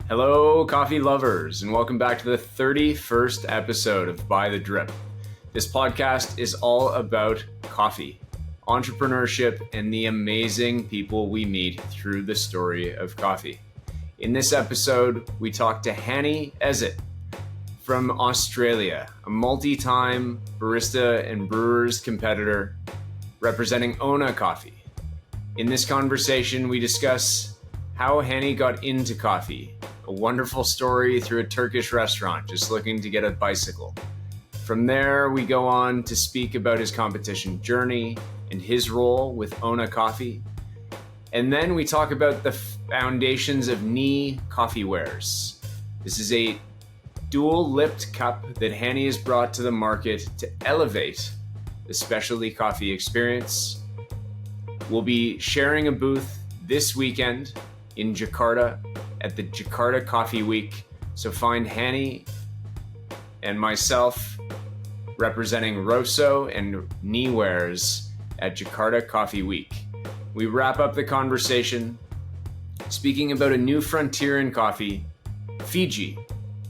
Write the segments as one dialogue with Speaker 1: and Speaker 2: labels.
Speaker 1: Hello, coffee lovers, and welcome back to the 31st episode of By the Drip. This podcast is all about coffee, entrepreneurship, and the amazing people we meet through the story of coffee. In this episode, we talk to Hany Ezzat from Australia, a multi-time barista and brewers competitor representing Ona Coffee. In this conversation, we discuss how Hany got into coffee, a wonderful story through a Turkish restaurant just looking to get a bicycle. From there, we go on to speak about his competition journey and his role with Ona Coffee. And then we talk about the foundations of Hany Coffee Wares. This is a dual-lipped cup that Hany has brought to the market to elevate the specialty coffee experience. We'll be sharing a booth this weekend in Jakarta at the Jakarta Coffee Week. So find Hany and myself representing Rosso and Hany Wares at Jakarta Coffee Week. We wrap up the conversation speaking about a new frontier in coffee, Fiji,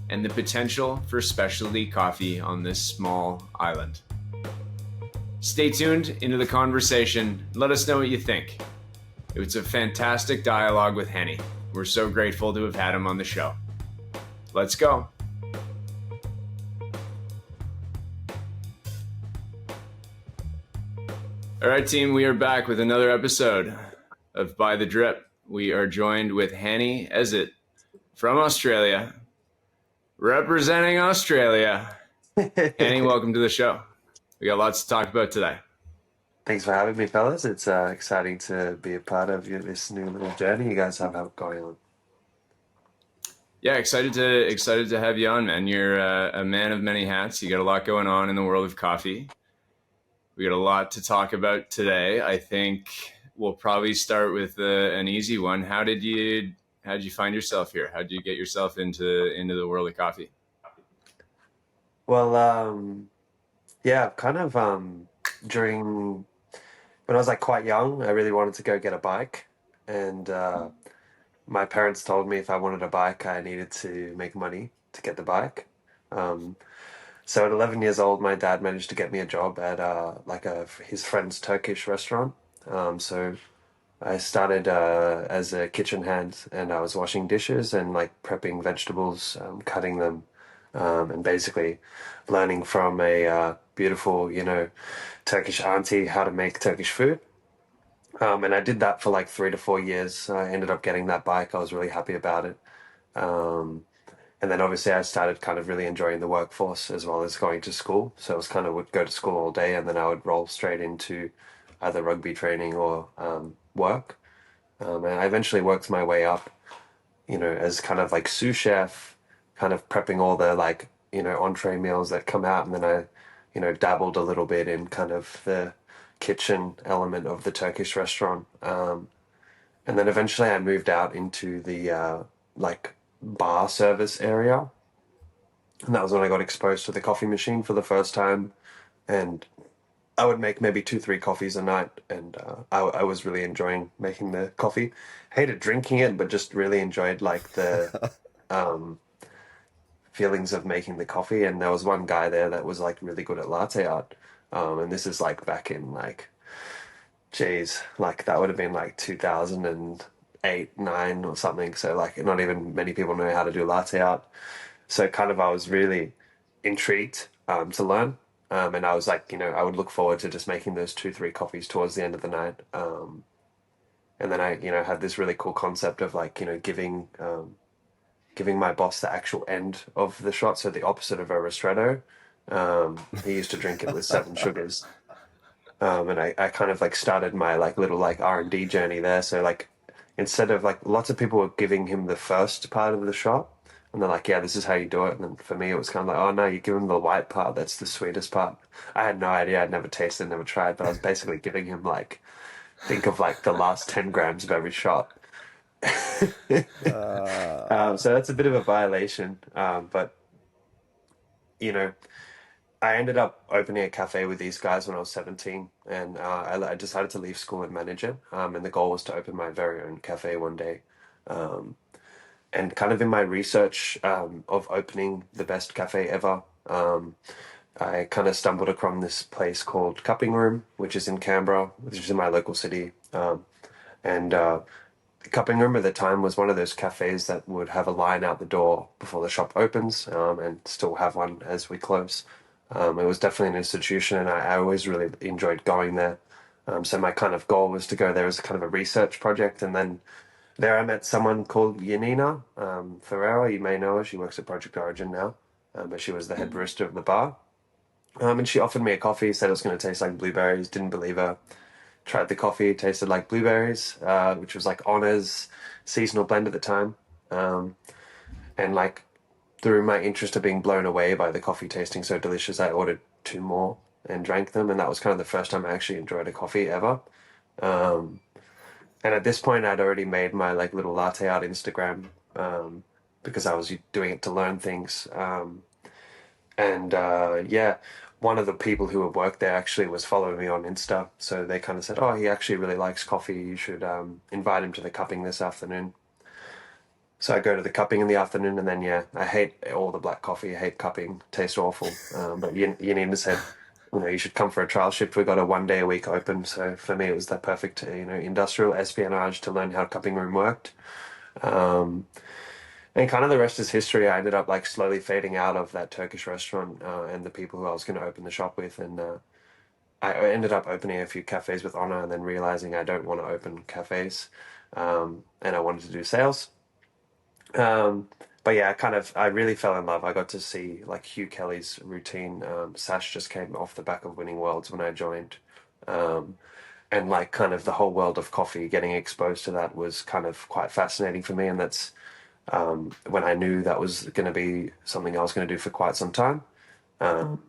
Speaker 1: and the potential for specialty coffee on this small island. Stay tuned into the conversation. Let us know what you think. It was a fantastic dialogue with Hany. We're so grateful to have had him on the show. Let's go. All right, team, we are back with another episode of By the Drip. We are joined with Hany Ezzat from Australia, representing Australia. Hany, welcome to the show. We got lots to talk about today.
Speaker 2: Thanks for having me, fellas. It's exciting to be a part of this new little journey you guys have going on.
Speaker 1: Yeah, excited to have you on, man. You're a man of many hats. You got a lot going on in the world of coffee. We got a lot to talk about today. I think we'll probably start with an easy one. How did you find yourself here? How did you get yourself into the world of coffee?
Speaker 2: Well, yeah, kind of during when I was like quite young, I really wanted to go get a bike, and my parents told me if I wanted a bike, I needed to make money to get the bike. So at 11 years old, my dad managed to get me a job at his friend's Turkish restaurant. So I started as a kitchen hand, and I was washing dishes and like prepping vegetables, cutting them, and basically learning from a beautiful, Turkish auntie how to make Turkish food. And I did that for like 3 to 4 years. I ended up getting that bike. I was really happy about it. And then obviously I started kind of really enjoying the workforce as well as going to school. So it was kind of would go to school all day, and then I would roll straight into either rugby training or work. And I eventually worked my way up, as kind of like sous chef, kind of prepping all the like, entree meals that come out. And then I, dabbled a little bit in kind of the kitchen element of the Turkish restaurant. And then eventually I moved out into the like bar service area. And that was when I got exposed to the coffee machine for the first time. And I would make maybe 2, 3 coffees a night. And I was really enjoying making the coffee. Hated drinking it, but just really enjoyed like the feelings of making the coffee. And there was one guy there that was like really good at latte art. And this is like back in like, geez, like that would have been like 2008, 9 or something. So like not even many people know how to do latte art. So kind of I was really intrigued to learn. And I was like, I would look forward to just making those 2, 3 coffees towards the end of the night. And then I, had this really cool concept of like, giving my boss the actual end of the shot. So the opposite of a ristretto. He used to drink it with 7 sugars. And I kind of like started my like little like R&D journey there. So like instead of like lots of people were giving him the first part of the shot, and they're like, yeah, this is how you do it. And then for me, it was kind of like, oh no, you give him the white part. That's the sweetest part. I had no idea. I'd never tasted, never tried, but I was basically giving him like, think of like the last 10 grams of every shot. So that's a bit of a violation. But I ended up opening a cafe with these guys when I was 17, and I decided to leave school and manage it. And the goal was to open my very own cafe one day. And kind of in my research of opening the best cafe ever, I kind of stumbled across this place called Cupping Room, which is in Canberra, which is in my local city. And The Cupping Room at the time was one of those cafes that would have a line out the door before the shop opens, and still have one as we close. It was definitely an institution, and I always really enjoyed going there. So my kind of goal was to go there as a kind of a research project, and then there I met someone called Yanina Ferreira. You may know her. She works at Project Origin now, but she was the head barista of the bar. And she offered me a coffee, said it was going to taste like blueberries. Didn't believe her. Tried the coffee, tasted like blueberries, which was like Honor's seasonal blend at the time. Um, and like through my interest of being blown away by the coffee tasting so delicious, I ordered two more and drank them. And that was kind of the first time I actually enjoyed a coffee ever. Um, and at this point, I'd already made my like little latte art Instagram because I was doing it to learn things. Yeah, one of the people who had worked there actually was following me on Insta. So they kind of said, "Oh, he actually really likes coffee. You should invite him to the cupping this afternoon." So I go to the cupping in the afternoon, and then yeah, I hate all the black coffee. I hate cupping. Tastes awful. But Yanina said, you should come for a trial shift. We got a 1 day a week open. So for me, it was the perfect, industrial espionage to learn how cupping room worked. Um, and kind of the rest is history. I ended up like slowly fading out of that Turkish restaurant and the people who I was going to open the shop with, and I ended up opening a few cafes with Honor, and then realizing I don't want to open cafes, and I wanted to do sales. Um, but yeah, I really fell in love. I got to see like Hugh Kelly's routine. Sash just came off the back of Winning Worlds when I joined. Um, and like kind of the whole world of coffee, getting exposed to that was kind of quite fascinating for me. And that's when I knew that was going to be something I was going to do for quite some time. Um,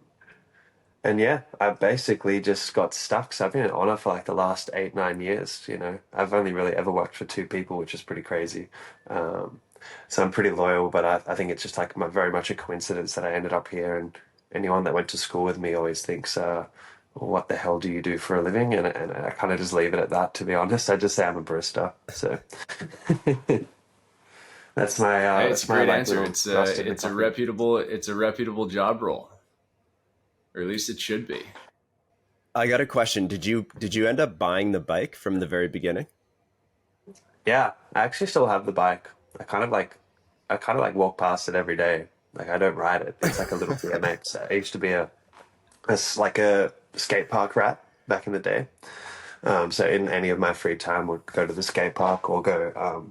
Speaker 2: and yeah, I basically just got stuck. So I've been at Honor for like the last 8, 9 years. I've only really ever worked for two people, which is pretty crazy. Um, so I'm pretty loyal, but I think it's just like very much a coincidence that I ended up here. And anyone that went to school with me always thinks, what the hell do you do for a living? And I kind of just leave it at that, to be honest. I just say I'm a barista. So
Speaker 1: It's a
Speaker 2: that's my
Speaker 1: great
Speaker 2: like
Speaker 1: answer.
Speaker 2: little thrust into coffee.
Speaker 1: It's a reputable job role, or at least it should be.
Speaker 3: I got a question. Did you end up buying the bike from the very beginning?
Speaker 2: Yeah, I actually still have the bike. I kind of like walk past it every day. Like I don't ride it. It's like a little BMX. I used to be like a skate park rat back in the day. So in any of my free time, would go to the skate park or go,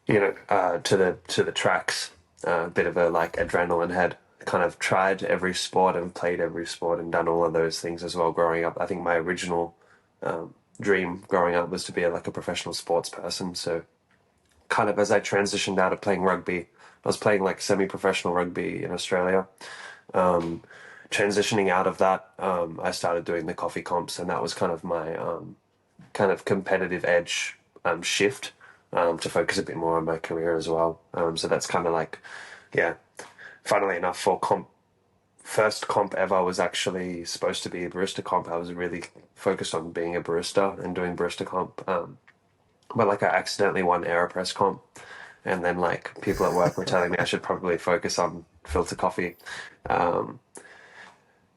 Speaker 2: to the tracks. A bit of a like adrenaline head. Kind of tried every sport and played every sport and done all of those things as well growing up. I think my original dream growing up was to be like a professional sports person. So kind of as I transitioned out of playing rugby, I was playing like semi-professional rugby in Australia. Um, Transitioning out of that, I started doing the coffee comps, and that was kind of my kind of competitive edge shift to focus a bit more on my career as well. So that's kind of like, yeah. Funnily enough, for first comp ever was actually supposed to be a barista comp. I was really focused on being a barista and doing barista comp. But like I accidentally won AeroPress comp, and then like people at work were telling me I should probably focus on filter coffee. Um,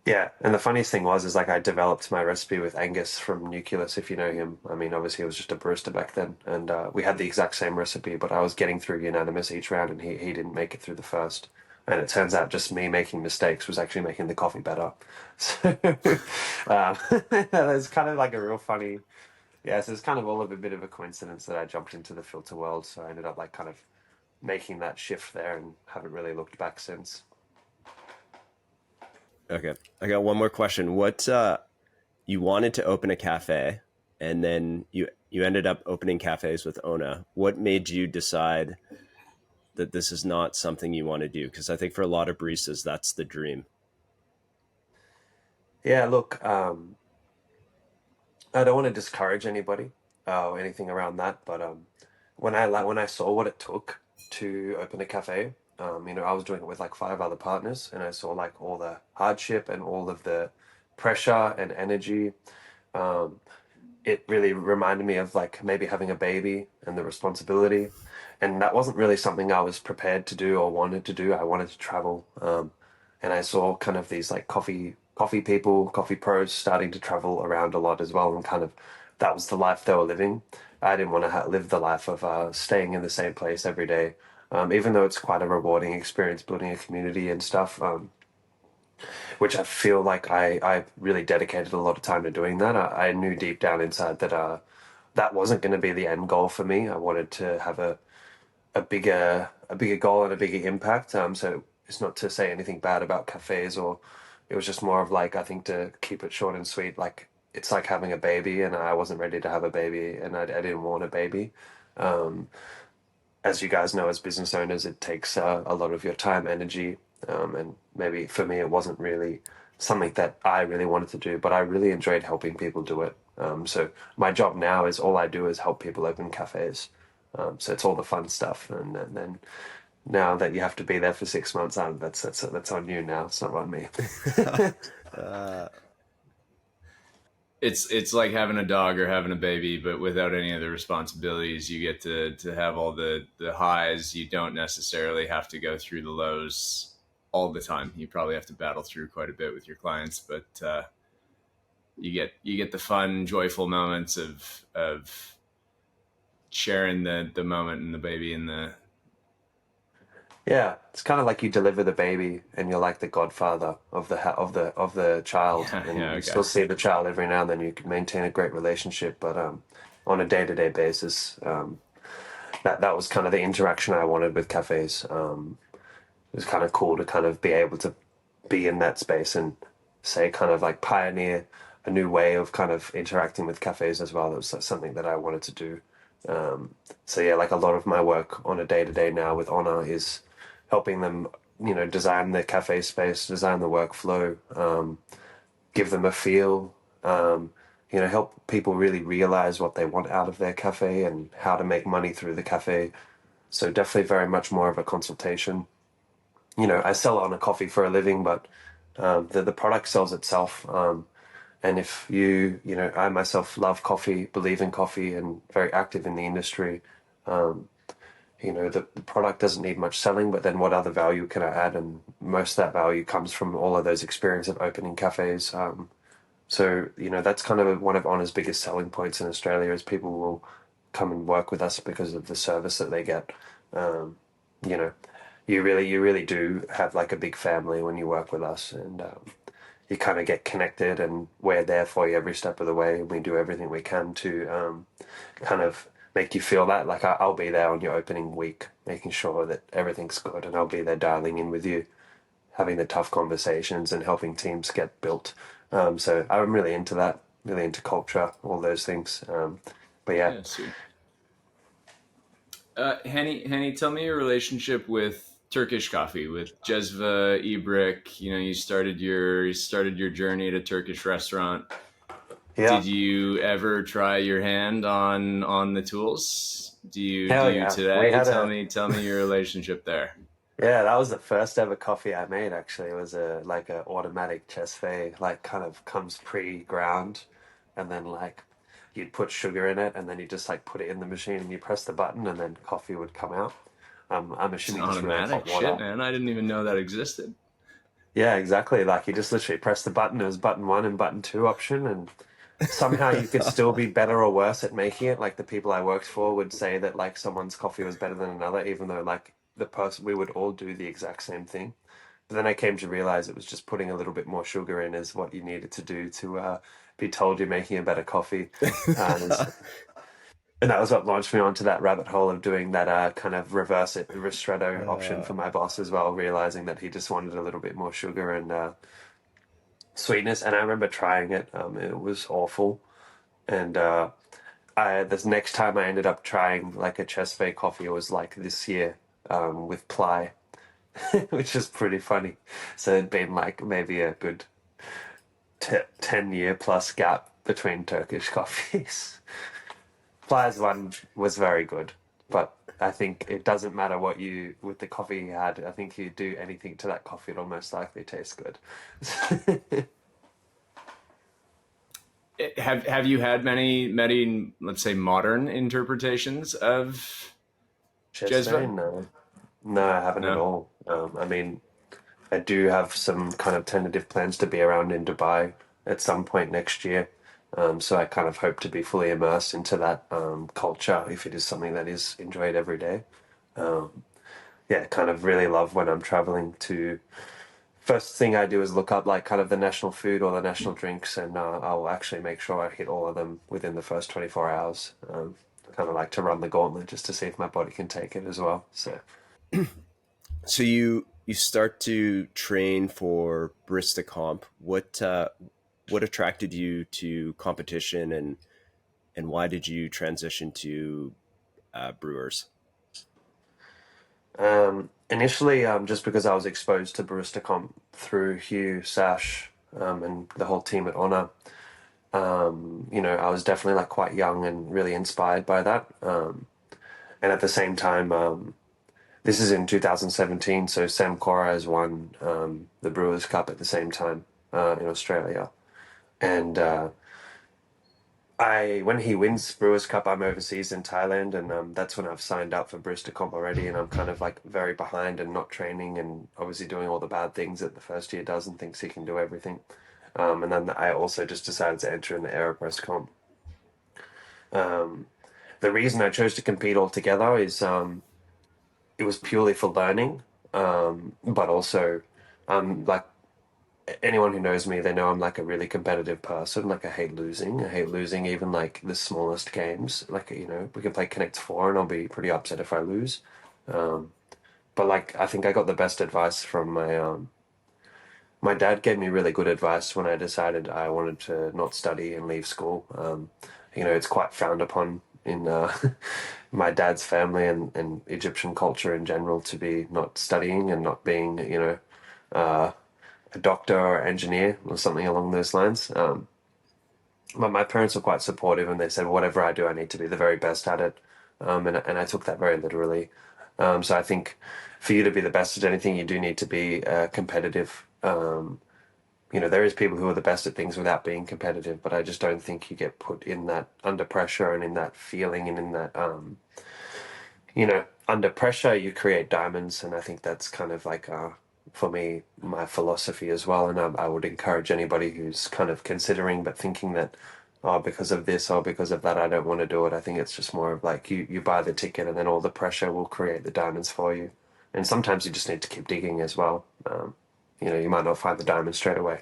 Speaker 2: yeah, and the funniest thing is like I developed my recipe with Angus from Nucleus, if you know him. I mean, obviously he was just a barista back then, and we had the exact same recipe, but I was getting through unanimous each round, and he didn't make it through the first. And it turns out just me making mistakes was actually making the coffee better. So it's kind of like a real funny, yeah. So it's kind of all of a bit of a coincidence that I jumped into the filter world. So I ended up like kind of making that shift there, and haven't really looked back since.
Speaker 3: Okay. I got one more question. What you wanted to open a cafe and then you ended up opening cafes with Ona. What made you decide that this is not something you want to do? Because I think for a lot of baristas that's the dream.
Speaker 2: Yeah, look, I don't want to discourage anybody or anything around that, but when I saw what it took to open a cafe, I was doing it with like five other partners, and I saw like all the hardship and all of the pressure and energy. Um, it really reminded me of like maybe having a baby and the responsibility. and that wasn't really something I was prepared to do or wanted to do. I wanted to travel, and I saw kind of these like coffee people, coffee pros starting to travel around a lot as well, and kind of that was the life they were living. I didn't want to live the life of staying in the same place every day, even though it's quite a rewarding experience building a community and stuff. Which I feel like I really dedicated a lot of time to doing that. I knew deep down inside that that wasn't going to be the end goal for me. I wanted to have a bigger goal and a bigger impact. So it's not to say anything bad about cafes, or it was just more of like, I think, to keep it short and sweet. Like it's like having a baby, and I wasn't ready to have a baby, and I didn't want a baby. Um, as you guys know, as business owners, it takes a lot of your time, energy, and maybe for me, it wasn't really something that I really wanted to do, but I really enjoyed helping people do it. So my job now is all I do is help people open cafes. So it's all the fun stuff, and then now that you have to be there for 6 months, that's on you now. It's not on me.
Speaker 3: uh,
Speaker 1: It's like having a dog or having a baby, but without any of the responsibilities. You get to have all the highs. You don't necessarily have to go through the lows all the time. You probably have to battle through quite a bit with your clients, but you get the fun, joyful moments of sharing the moment and the baby and the
Speaker 2: Yeah, it's kind of like you deliver the baby, and you're like the godfather of the child,
Speaker 1: yeah,
Speaker 2: and
Speaker 1: yeah,
Speaker 2: you
Speaker 1: okay.
Speaker 2: still see the child every now and then. You can maintain a great relationship, but on a day-to-day basis, that was kind of the interaction I wanted with cafes. It was kind of cool to kind of be able to be in that space and say kind of like pioneer a new way of kind of interacting with cafes as well. That was something that I wanted to do. So yeah, like a lot of my work on a day to day now with Honor is helping them, design the cafe space, design the workflow, give them a feel, help people really realize what they want out of their cafe and how to make money through the cafe. So definitely very much more of a consultation. I sell on a coffee for a living, but the product sells itself. And if I myself love coffee, believe in coffee, and very active in the industry. The product doesn't need much selling, but then what other value can I add? And most of that value comes from all of those experience of opening cafes. So that's kind of one of Honor's biggest selling points in Australia is people will come and work with us because of the service that they get. Um, you know, you really do have like a big family when you work with us, and you kind of get connected, and we're there for you every step of the way. And we do everything we can to kind of make you feel that. Like I'll be there on your opening week, making sure that everything's good, and I'll be there dialing in with you, having the tough conversations and helping teams get built. So I'm really into that, really into culture, all those things. But yeah,
Speaker 1: Yeah, sweet. Hany, tell me your relationship with Turkish coffee, with Jezva, Ibrik. You started your journey at a Turkish restaurant.
Speaker 2: yeah,
Speaker 1: Did you ever try your hand on the tools? Do
Speaker 2: hell
Speaker 1: you
Speaker 2: yeah. We
Speaker 1: today?
Speaker 2: had
Speaker 1: Tell me your relationship there.
Speaker 2: yeah, that was the first ever coffee I made actually. It was a automatic Chesfe, like kind of comes pre-ground, and then like you'd put sugar in it, and then you just like put it in the machine and you press the button, and then coffee would come out. I'm
Speaker 1: It's an
Speaker 2: assuming just really hot
Speaker 1: automatic shit,
Speaker 2: water.
Speaker 1: man. I didn't even know that existed.
Speaker 2: Yeah, exactly. Like you just literally press the button. It was button one and button two option, and somehow you could still be better or worse at making it. Like the people I worked for would say that like someone's coffee was better than another, even though like the person we would all do the exact same thing. But then I came to realize it was just putting a little bit more sugar in is what you needed to do to be told you're making a better coffee. And, and that was what launched me onto that rabbit hole of doing that kind of reverse it ristretto option
Speaker 3: uh,
Speaker 2: for my boss as well, realizing that he just wanted a little bit more sugar and sweetness. And I remember trying it. It was awful. And this next time I ended up trying like a Chesfe coffee, it was like this year with Ply, which is pretty funny. So it'd been like maybe a good 10-year plus gap between Turkish coffees. Ply's one was very good, but I think it doesn't matter what you with the coffee you had. I think you do anything to that coffee, it'll most likely taste good.
Speaker 1: Have you had many, let's say, modern interpretations of
Speaker 2: Chester?
Speaker 1: Jezva?
Speaker 2: No. No, I haven't at
Speaker 1: No.
Speaker 2: all. I mean, I do have some kind of tentative plans to be around in Dubai at some point next year. So I kind of hope to be fully immersed into that culture if it is something that is enjoyed every day. Yeah, kind of really love when I'm traveling to. First thing I do is look up like kind of the national food or the national drinks, and I'll actually make sure I hit all of them within the first 24 hours. I kind of like to run the gauntlet just to see if my body can take it as well. So.
Speaker 3: So you start to train for barista comp. What attracted you to competition, and why did you transition to brewers?
Speaker 2: Initially, just because I was exposed to Barista Comp through Hugh, Sash, and the whole team at Honor. I was definitely like quite young and really inspired by that. And at the same time, this is in 2017, so Sam Cora has won the Brewers Cup at the same time in Australia. And when he wins Brewers Cup, I'm overseas in Thailand, and that's when I've signed up for Barista Comp already, and I'm kind of like very behind and not training, and obviously doing all the bad things that the first year does, and thinks he can do everything. And then I also just decided to enter in the AeroPress Comp. The reason I chose to compete altogether is it was purely for learning, but also like anyone who knows me, they know I'm like a really competitive person. Like I hate losing. I hate losing even like the smallest games. Like we can play Connect Four, and I'll be pretty upset if I lose. But like I think I got the best advice from my dad gave me really good advice when I decided I wanted to not study and leave school. It's quite frowned upon in my dad's family and Egyptian culture in general to be not studying and not being, a doctor or engineer or something along those lines. But my parents were quite supportive, and they said, whatever I do, I need to be the very best at it. And I took that very literally. So I think for you to be the best at anything, you do need to be competitive. There is people who are the best at things without being competitive, but I just don't think you get put in that under pressure and in that feeling and in that, under pressure, you create diamonds. And I think that's kind of like, for me, my philosophy as well. And I would encourage anybody who's kind of considering but thinking that, oh, because of this or because of that, I don't want to do it. I think it's just more of like you buy the ticket, and then all the pressure will create the diamonds for you. And sometimes you just need to keep digging as well. You might not find the diamond straight away.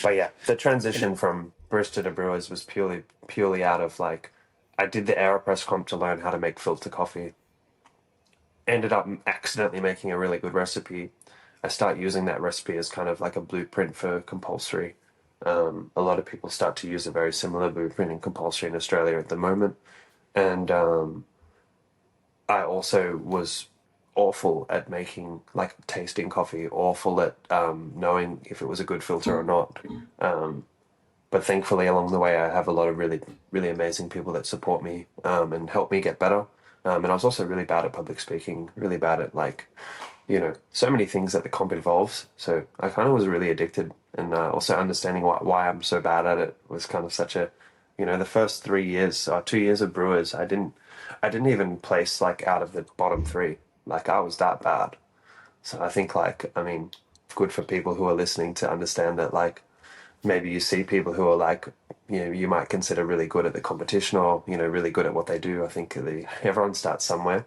Speaker 2: But yeah, the transition from barista to brewers was purely out of like, I did the AeroPress comp to learn how to make filter coffee. Ended up accidentally making a really good recipe. I start using that recipe as kind of like a blueprint for compulsory. A lot of people start to use a very similar blueprint in compulsory in Australia at the moment. And I also was awful at making, like, tasting coffee, awful at knowing if it was a good filter or not. But thankfully, along the way, I have a lot of really, really amazing people that support me and help me get better. And I was also really bad at public speaking, really bad at, like, so many things that the comp involves. So I kind of was really addicted. And also understanding why I'm so bad at it was kind of such a, the first 3 years, 2 years of Brewers, I didn't even place like out of the bottom three. Like I was that bad. So I think like, I mean, good for people who are listening to understand that like maybe you see people who are like, you might consider really good at the competition or, really good at what they do. I think everyone starts somewhere.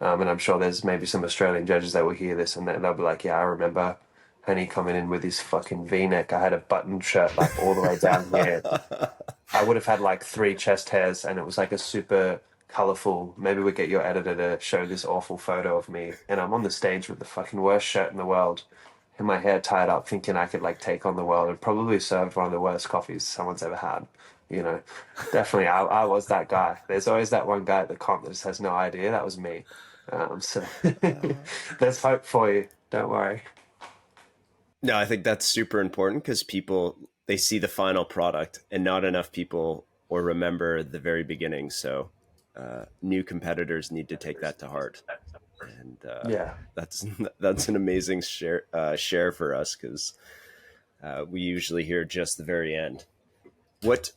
Speaker 2: And I'm sure there's maybe some Australian judges that will hear this and they'll be like, yeah, I remember Hany coming in with his fucking V-neck. I had a button shirt like all the way down here. I would have had like 3 chest hairs, and it was like a super colorful. Maybe we get your editor to show this awful photo of me, and I'm on the stage with the fucking worst shirt in the world, and my hair tied up, thinking I could like take on the world and probably serve one of the worst coffees someone's ever had. Definitely, I was that guy. There's always that one guy at the comp that just has no idea. That was me. So there's hope for you. Don't worry.
Speaker 3: No, I think that's super important because people, they see the final product and not enough people or remember the very beginning. So new competitors need to take that to heart. And
Speaker 2: Yeah.
Speaker 3: that's an amazing share for us because we usually hear just the very end. What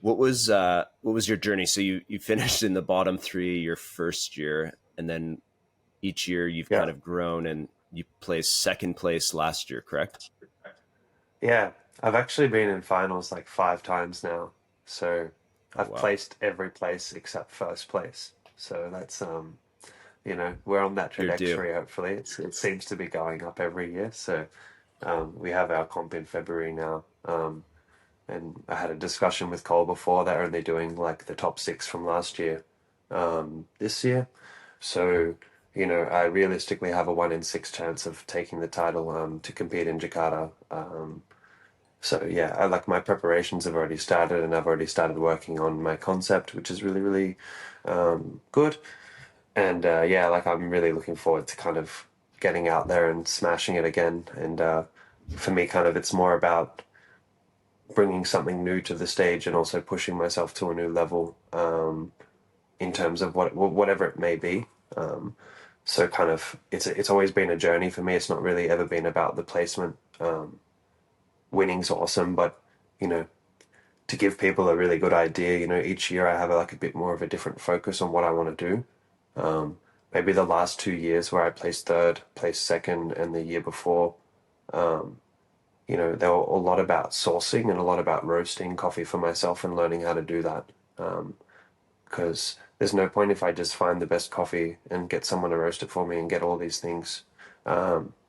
Speaker 3: What was your journey? So you finished in the bottom three your first year, and then each year you've
Speaker 2: Yeah.
Speaker 3: kind of grown, and you placed second place last year, correct?
Speaker 2: Yeah, I've actually been in finals like 5 times now. So
Speaker 3: Oh,
Speaker 2: I've
Speaker 3: wow.
Speaker 2: placed every place except first place. So that's we're on that
Speaker 3: You're due.
Speaker 2: trajectory. Hopefully, it seems to be going up every year. So we have our comp in February now. And I had a discussion with Cole before. They're only doing like the top 6 from last year, this year. So, I realistically have a 1 in 6 chance of taking the title to compete in Jakarta. So yeah, I like my preparations have already started, and I've already started working on my concept, which is really, really good. And yeah, like I'm really looking forward to kind of getting out there and smashing it again. And for me, kind of, it's more about bringing something new to the stage and also pushing myself to a new level in terms of whatever it may be. So kind of, it's always been a journey for me. It's not really ever been about the placement. Winning's awesome, but you know, to give people a really good idea, each year I have like a bit more of a different focus on what I want to do. Maybe the last 2 years where I placed third, placed second, and the year before, they were a lot about sourcing and a lot about roasting coffee for myself and learning how to do that. Because there's no point if I just find the best coffee and get someone to roast it for me and get all these things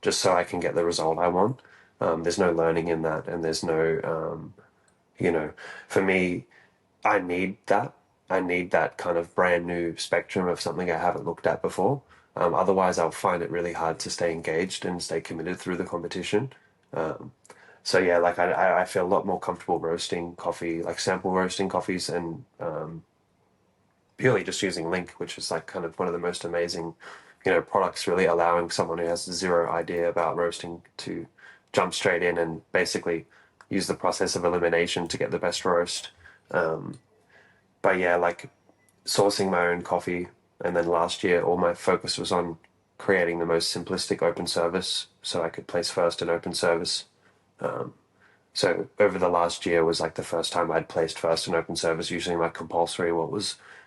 Speaker 2: just so I can get the result I want. There's no learning in that, and there's no, for me, I need that. I need that kind of brand new spectrum of something I haven't looked at before. Otherwise, I'll find it really hard to stay engaged and stay committed through the competition. So yeah, like I feel a lot more comfortable roasting coffee, like sample roasting coffees, and purely just using Link, which is like kind of one of the most amazing, products, really allowing someone who has zero idea about roasting to jump straight in and basically use the process of elimination to get the best roast. But yeah, like sourcing my own coffee, and then last year all my focus was on creating the most simplistic open service so I could place first in open service. So over the last year was like the first time I'd placed first in open service using my compulsory,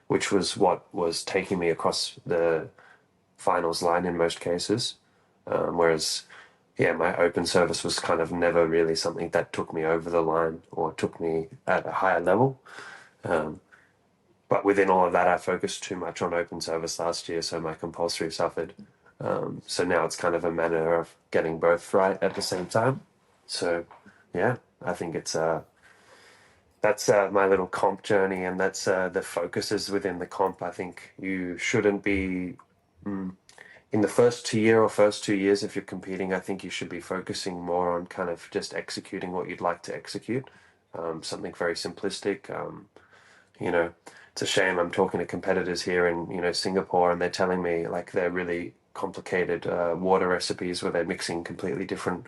Speaker 2: which was what was taking me across the finals line in most cases. Whereas, yeah, my open service was kind of never really something that took me over the line or took me at a higher level. But within all of that, I focused too much on open service last year, so my compulsory suffered. So now it's kind of a matter of getting both right at the same time. So, yeah, I think that's my little comp journey, and that's the focuses within the comp. I think you shouldn't be in the first year or first 2 years if you're competing. I think you should be focusing more on kind of just executing what you'd like to execute, something very simplistic. You know, it's a shame I'm talking to competitors here in Singapore, and they're telling me like they're really complicated water recipes where they're mixing completely different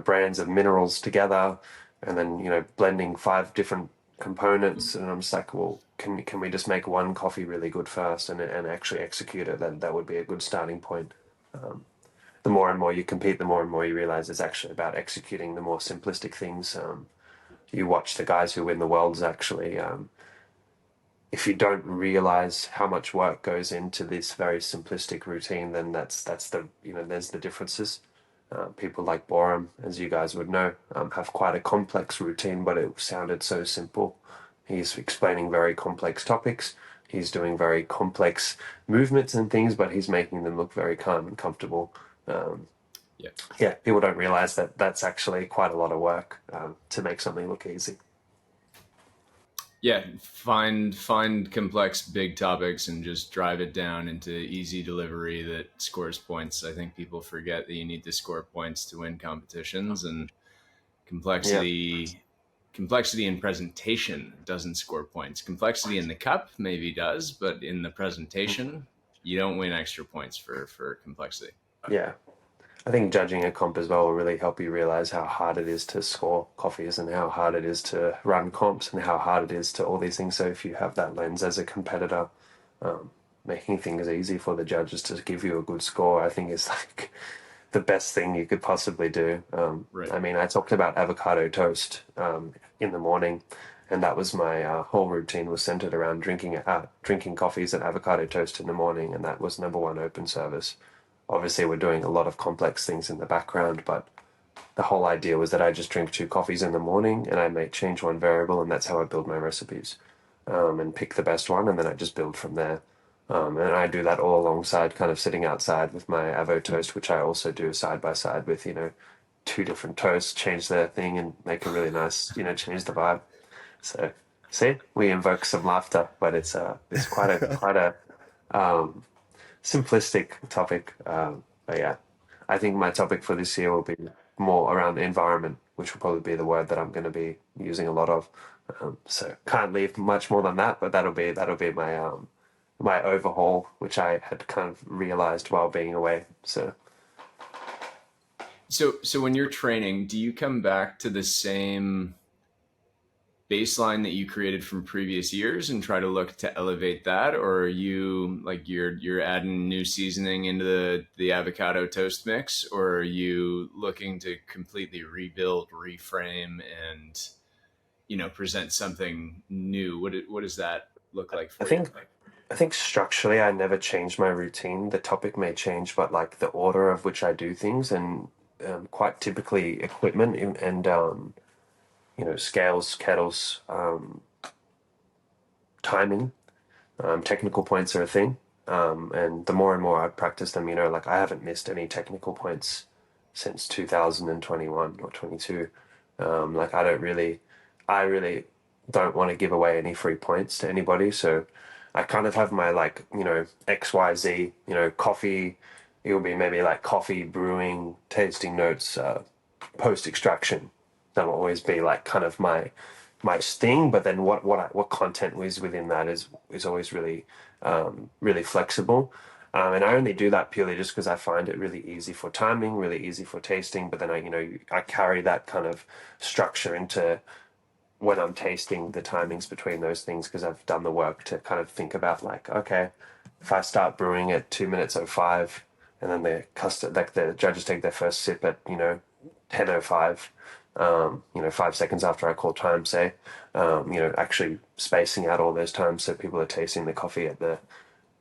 Speaker 2: brands of minerals together, and then blending 5 different components, and I'm just like, well, can we just make one coffee really good first and actually execute it? That would be a good starting point. The more and more you compete, the more and more you realize it's actually about executing the more simplistic things. You watch the guys who win the worlds actually. If you don't realize how much work goes into this very simplistic routine, then that's the there's the differences. People like Borum, as you guys would know, have quite a complex routine, but it sounded so simple. He's explaining very complex topics. He's doing very complex movements and things, but he's making them look very calm and comfortable.
Speaker 1: Yeah.
Speaker 2: Yeah, people don't realize that that's actually quite a lot of work to make something look easy.
Speaker 1: Yeah, find complex big topics and just drive it down into easy delivery that scores points. I think people forget that you need to score points to win competitions, and
Speaker 2: Yeah,
Speaker 1: complexity in presentation doesn't score points. Complexity in the cup maybe does, but in the presentation, you don't win extra points for complexity.
Speaker 2: yeah. I think judging a comp as well will really help you realize how hard it is to score coffees and how hard it is to run comps and how hard it is to all these things. So if you have that lens as a competitor, making things easy for the judges to give you a good score, I think is like the best thing you could possibly do.
Speaker 1: Right.
Speaker 2: I mean, I talked about avocado toast in the morning, and that was my whole routine was centered around drinking coffees and avocado toast in the morning, and that was number one open service. Obviously, we're doing a lot of complex things in the background, but the whole idea was that I just drink two coffees in the morning and I may change one variable, and that's how I build my recipes, and pick the best one, and then I just build from there. And I do that all alongside kind of sitting outside with my avo toast, which I also do side by side with, two different toasts, change their thing and make a really nice, change the vibe. So, see, we invoke some laughter, but it's quite a um, simplistic topic. But yeah, I think my topic for this year will be more around the environment, which will probably be the word that I'm going to be using a lot of. So can't leave much more than that, but that'll be my overhaul, which I had kind of realized while being away. So
Speaker 1: So when you're training, do you come back to the same baseline that you created from previous years and try to look to elevate that, or are you like you're adding new seasoning into the avocado toast mix, or are you looking to completely rebuild, reframe, and present something new? What does that look like
Speaker 2: I
Speaker 1: for you?
Speaker 2: think I think structurally I never change my routine. The topic may change, but like the order of which I do things, and quite typically equipment and scales, kettles, timing, technical points are a thing. And the more and more I practice them, like I haven't missed any technical points since 2021 or 22. Like I really don't want to give away any free points to anybody. So I kind of have my like, XYZ, coffee. It will be maybe like coffee, brewing, tasting notes, post extraction. That'll always be like kind of my sting. But then what content is within that is always really flexible. And I only do that purely just because I find it really easy for timing, really easy for tasting. But then I carry that kind of structure into when I'm tasting the timings between those things, because I've done the work to kind of think about like, okay, if I start brewing at 2 minutes 05, and then the judges take their first sip at 10:05, 5 seconds after I call time, say, actually spacing out all those times so people are tasting the coffee at the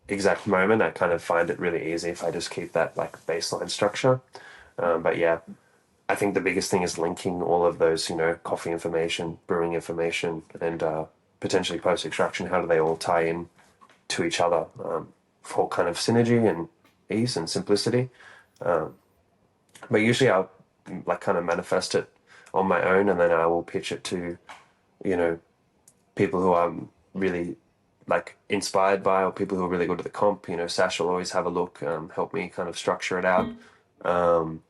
Speaker 2: exact moment. I kind of find it really easy if I just keep that like baseline structure. But yeah, I think the biggest thing is linking all of those, coffee information, brewing information, and potentially post extraction. How do they all tie in to each other, for kind of synergy and ease and simplicity? But usually I'll like kind of manifest it on my own, and then I will pitch it to, you know, people who I'm really like inspired by, or people who are really good at the comp. Sash will always have a look, help me kind of structure it out, um,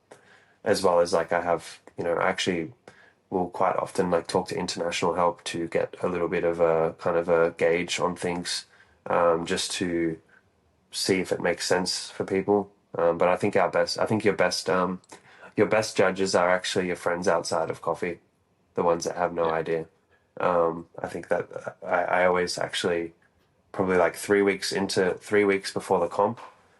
Speaker 2: as well as like I have, I actually will quite often like talk to international help to get a little bit of a kind of a gauge on things, just to see if it makes sense for people. But I think your best judges are actually your friends outside of coffee, the ones that have no
Speaker 1: Yeah.
Speaker 2: idea. I think that I always actually, probably like 3 weeks before the comp,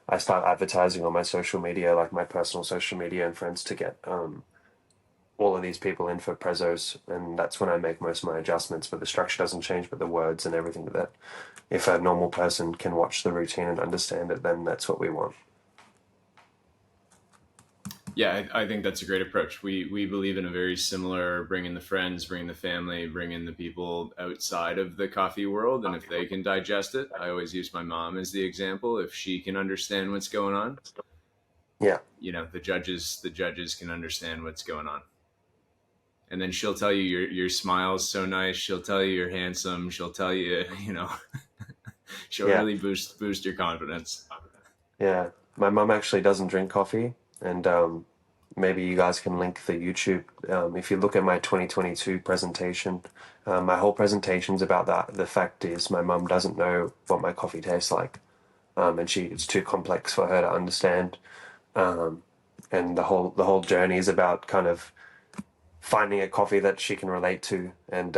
Speaker 2: I start advertising on my social media, like my personal social media and friends, to get all of these people in for prezos, and that's when I make most of my adjustments. But the structure doesn't change, but the words and everything, that if a normal person can watch the routine and understand it, then that's what we want.
Speaker 1: Yeah, I think that's a great approach. We believe in a very similar bringing the friends, bringing the family, bringing the people outside of the coffee world, and if they can digest it, I always use my mom as the example. If she can understand what's going on,
Speaker 2: Yeah,
Speaker 1: the judges can understand what's going on, and then she'll tell you your smile's so nice. She'll tell you you're handsome. She'll tell you she'll
Speaker 2: yeah,
Speaker 1: really boost your confidence.
Speaker 2: yeah. My mum actually doesn't drink coffee, and maybe you guys can link the YouTube. If you look at my 2022 presentation, my whole presentation's about that. The fact is, my mum doesn't know what my coffee tastes like, and it's too complex for her to understand. Um, and the whole journey is about kind of finding a coffee that she can relate to, and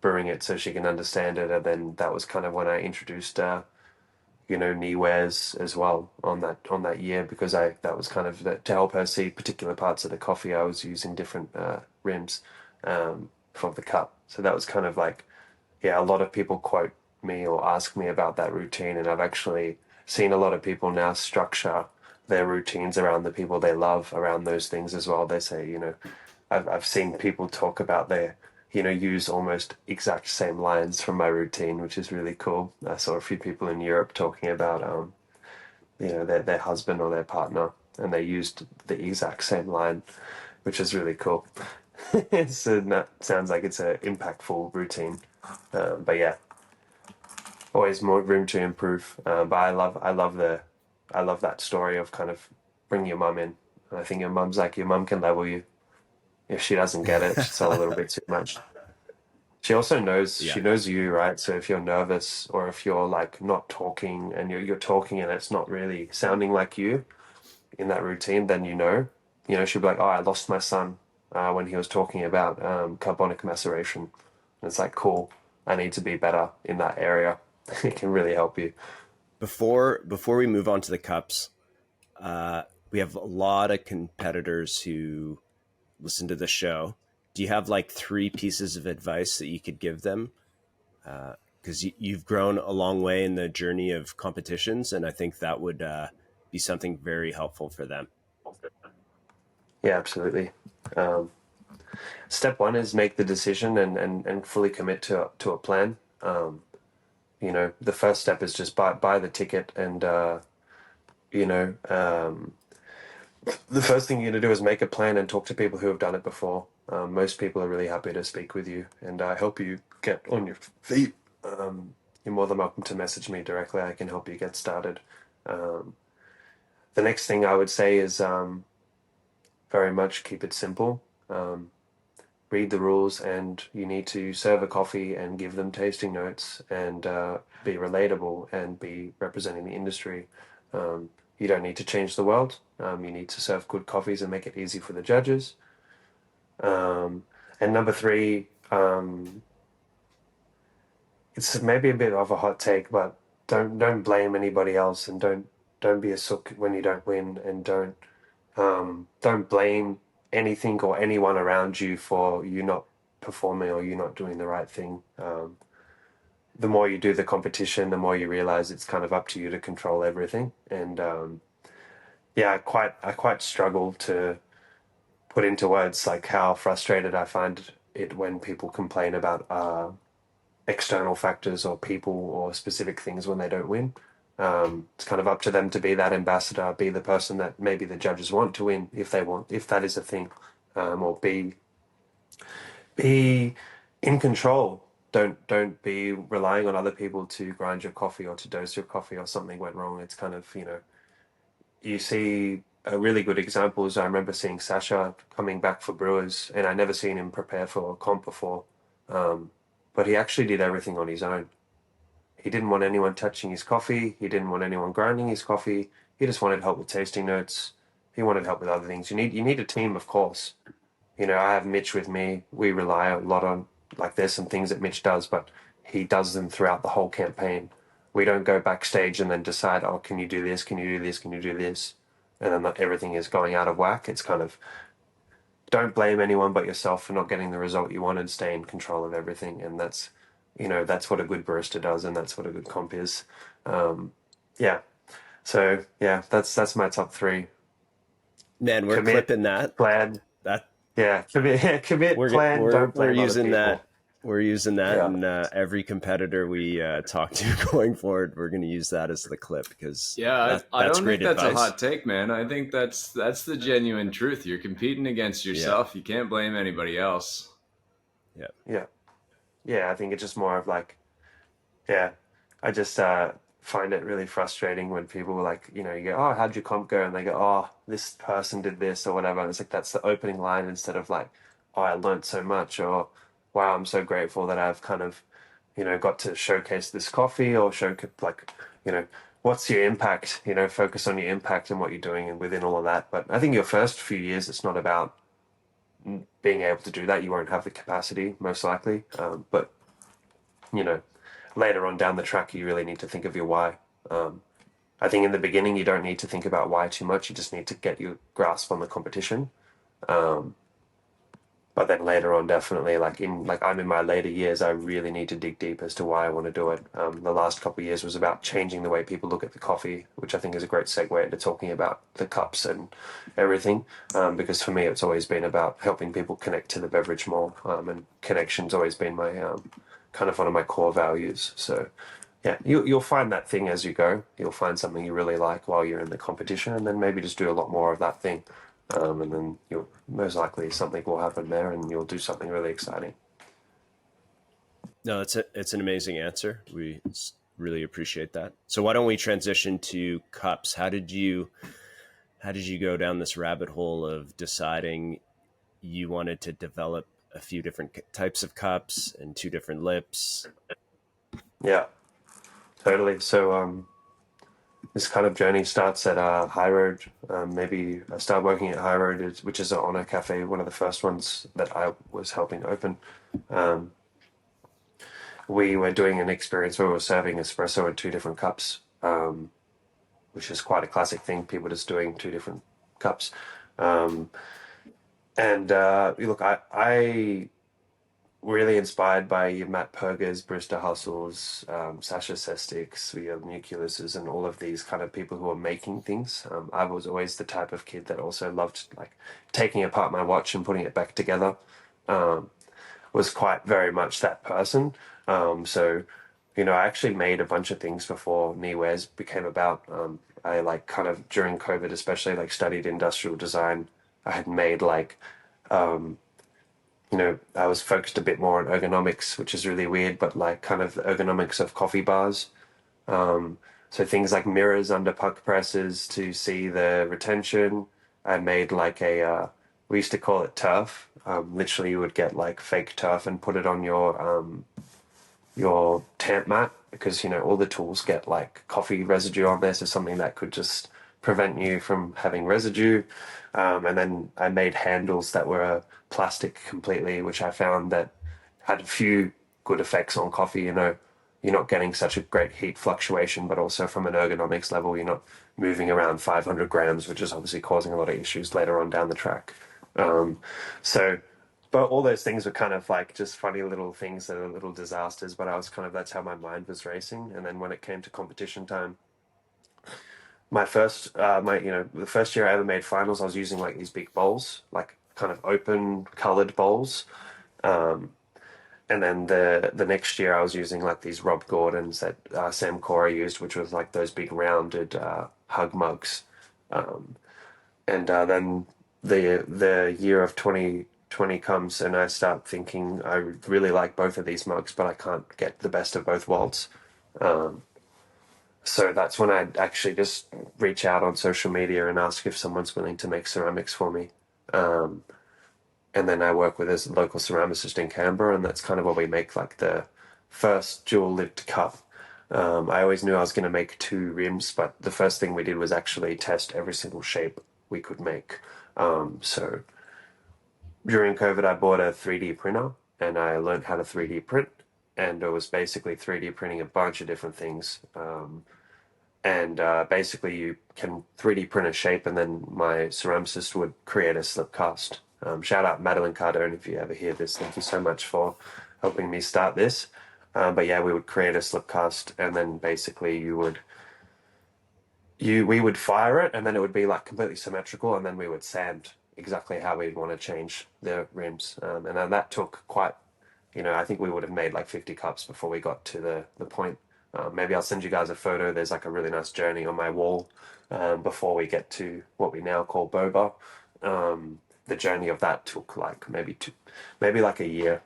Speaker 2: brewing it so she can understand it. And then that was kind of when I introduced Niwes as well on that year, because I that was kind of to help her see particular parts of the coffee. I was using different rims, for the cup. So that was kind of like, yeah, a lot of people quote me or ask me about that routine, and I've actually seen a lot of people now structure their routines around the people they love, around those things as well. They say, I've seen people talk about their, use almost exact same lines from my routine, which is really cool. I saw a few people in Europe talking about, their husband or their partner, and they used the exact same line, which is really cool. So that sounds like it's an impactful routine. But yeah, always more room to improve. But I love that story of kind of bring your mum in. And I think your mum can level you if she doesn't get it. She's a little bit too much. She also knows
Speaker 3: Yeah.
Speaker 2: she knows you, right? So if you're nervous or if you're like not talking and you're talking and it's not really sounding like you in that routine, then she'll be like, "Oh, I lost my son when he was talking about carbonic maceration." And it's like, cool. I need to be better in that area. It can really help you.
Speaker 3: Before we move on to the cups, we have a lot of competitors who listen to the show. Do you have like 3 pieces of advice that you could give them? Because you've grown a long way in the journey of competitions, and I think that would be something very helpful for them.
Speaker 2: Yeah, absolutely. Um, Step one is make the decision and fully commit to a plan. The first step is just buy the ticket and you know um, the first thing you're going to do is make a plan and talk to people who have done it before. Most people are really happy to speak with you and help you get on your feet. You're more than welcome to message me directly. I can help you get started. Um, the next thing I would say is very much keep it simple. Read the rules, and you need to serve a coffee and give them tasting notes and be relatable and be representing the industry. You don't need to change the world. You need to serve good coffees and make it easy for the judges. And number three, it's maybe a bit of a hot take, but don't blame anybody else, and don't be a sook when you don't win, and don't blame anything or anyone around you for you not performing or you not doing the right thing. The more you do the competition, the more you realize it's kind of up to you to control everything. And yeah, I quite struggle to put into words like how frustrated I find it when people complain about external factors or people or specific things when they don't win. It's kind of up to them to be that ambassador, be the person that maybe the judges want to win if that is a thing, or be in control. Don't be relying on other people to grind your coffee or to dose your coffee or something went wrong. It's kind of you see a really good example is I remember seeing Sasha coming back for Brewers, and I never seen him prepare for a comp before, but he actually did everything on his own. He didn't want anyone touching his coffee. He didn't want anyone grinding his coffee. He just wanted help with tasting notes. He wanted help with other things. You need a team, of course. I have Mitch with me. We rely a lot on, like, there's some things that Mitch does, but he does them throughout the whole campaign. We don't go backstage and then decide, oh, can you do this? Can you do this? Can you do this? And then everything is going out of whack. It's kind of, don't blame anyone but yourself for not getting the result you wanted. Stay in control of everything. And that's what a good barista does. And that's what a good comp is. Yeah. So yeah, that's my top three.
Speaker 3: Man, we're
Speaker 2: Commit,
Speaker 3: clipping that.
Speaker 2: plan.
Speaker 3: That
Speaker 2: Yeah, commit, plan. Don't
Speaker 3: we're
Speaker 2: blame other
Speaker 3: using
Speaker 2: people.
Speaker 3: that. We're using that,
Speaker 2: Yeah,
Speaker 3: and every competitor we talk to going forward, we're going to use that as the clip because
Speaker 1: Yeah, I
Speaker 3: that's
Speaker 1: don't think
Speaker 3: great
Speaker 1: that's
Speaker 3: advice.
Speaker 1: a hot take, man. I think that's the genuine truth. You're competing against
Speaker 3: Yeah,
Speaker 1: yourself. You can't blame anybody else.
Speaker 3: yeah.
Speaker 2: yeah, yeah. I think it's just more of like, yeah. I just find it really frustrating when people like, you go, oh, how'd your comp go? And they go, oh, this person did this or whatever. And it's like that's the opening line instead of like, oh, I learned so much, or wow, I'm so grateful that I've kind of, got to showcase this coffee or like, you know, what's your impact? Focus on your impact and what you're doing and within all of that. But I think your first few years, it's not about being able to do that. You won't have the capacity, most likely. But you know, later on down the track, you really need to think of your why. I think in the beginning, you don't need to think about why too much. You just need to get your grasp on the competition. Um, But then later on, definitely, I'm in my later years, I really need to dig deep as to why I want to do it. The last couple of years was about changing the way people look at the coffee, which I think is a great segue into talking about the cups and everything. Because for me, it's always been about helping people connect to the beverage more, and connection's always been my kind of one of my core values. So yeah, you'll find that thing as you go. You'll find something you really like while you're in the competition, and then maybe just do a lot more of that thing. And then you'll most likely something will happen there, and you'll do something really exciting.
Speaker 3: No, it's an amazing answer. We really appreciate that. So why don't we transition to cups? How did you go down this rabbit hole of deciding you wanted to develop a few different types of cups and two different lips?
Speaker 2: Yeah, totally. So this kind of journey starts at High Road. Maybe I started working at High Road, which is an honor cafe, one of the first ones that I was helping open. Um, we were doing an experience where we were serving espresso in two different cups, which is quite a classic thing. People just doing two different cups. Um, and look, I really inspired by Matt Perger's Barista Hustles, Sasha Sestic's, Nucleuses, and all of these kind of people who are making things. I was always the type of kid that also loved like taking apart my watch and putting it back together. Was quite very much that person. So, I actually made a bunch of things before Niwez became about. I like kind of during COVID, especially like studied industrial design. I had made like I was focused a bit more on ergonomics, which is really weird, but like kind of the ergonomics of coffee bars. So things like mirrors under puck presses to see the retention. I made like we used to call it turf. Literally, you would get like fake turf and put it on your tamp mat because all the tools get like coffee residue on there, so something that could just prevent you from having residue. And then I made handles that were plastic completely, which I found that had a few good effects on coffee. You're not getting such a great heat fluctuation, but also from an ergonomics level, you're not moving around 500 grams, which is obviously causing a lot of issues later on down the track. So, but all those things were kind of like just funny little things that are little disasters, but that's how my mind was racing. And then when it came to competition time, the first year I ever made finals, I was using like these big bowls, like kind of open colored bowls. And then the next year I was using like these Rob Gordons that Sam Cora used, which was like those big rounded hug mugs. And then the year of 2020 comes, and I start thinking I really like both of these mugs, but I can't get the best of both worlds. So that's when I actually just reach out on social media and ask if someone's willing to make ceramics for me. And then I work with this local ceramicist in Canberra, and that's kind of what we make, like the first dual-lipped cup. I always knew I was going to make two rims, but the first thing we did was actually test every single shape we could make. So during COVID, I bought a 3D printer, and I learned how to 3D print, and it was basically 3D printing a bunch of different things. And basically you can 3D print a shape, and then my ceramicist would create a slip cast. Shout out Madeline Cardone if you ever hear this. Thank you so much for helping me start this. But yeah, we would create a slip cast, and then basically we would fire it, and then it would be like completely symmetrical, and then we would sand exactly how we'd want to change the rims. And then that took quite, I think we would have made like 50 cups before we got to the point. Maybe I'll send you guys a photo. There's like a really nice journey on my wall before we get to what we now call Boba. The journey of that took like maybe like a year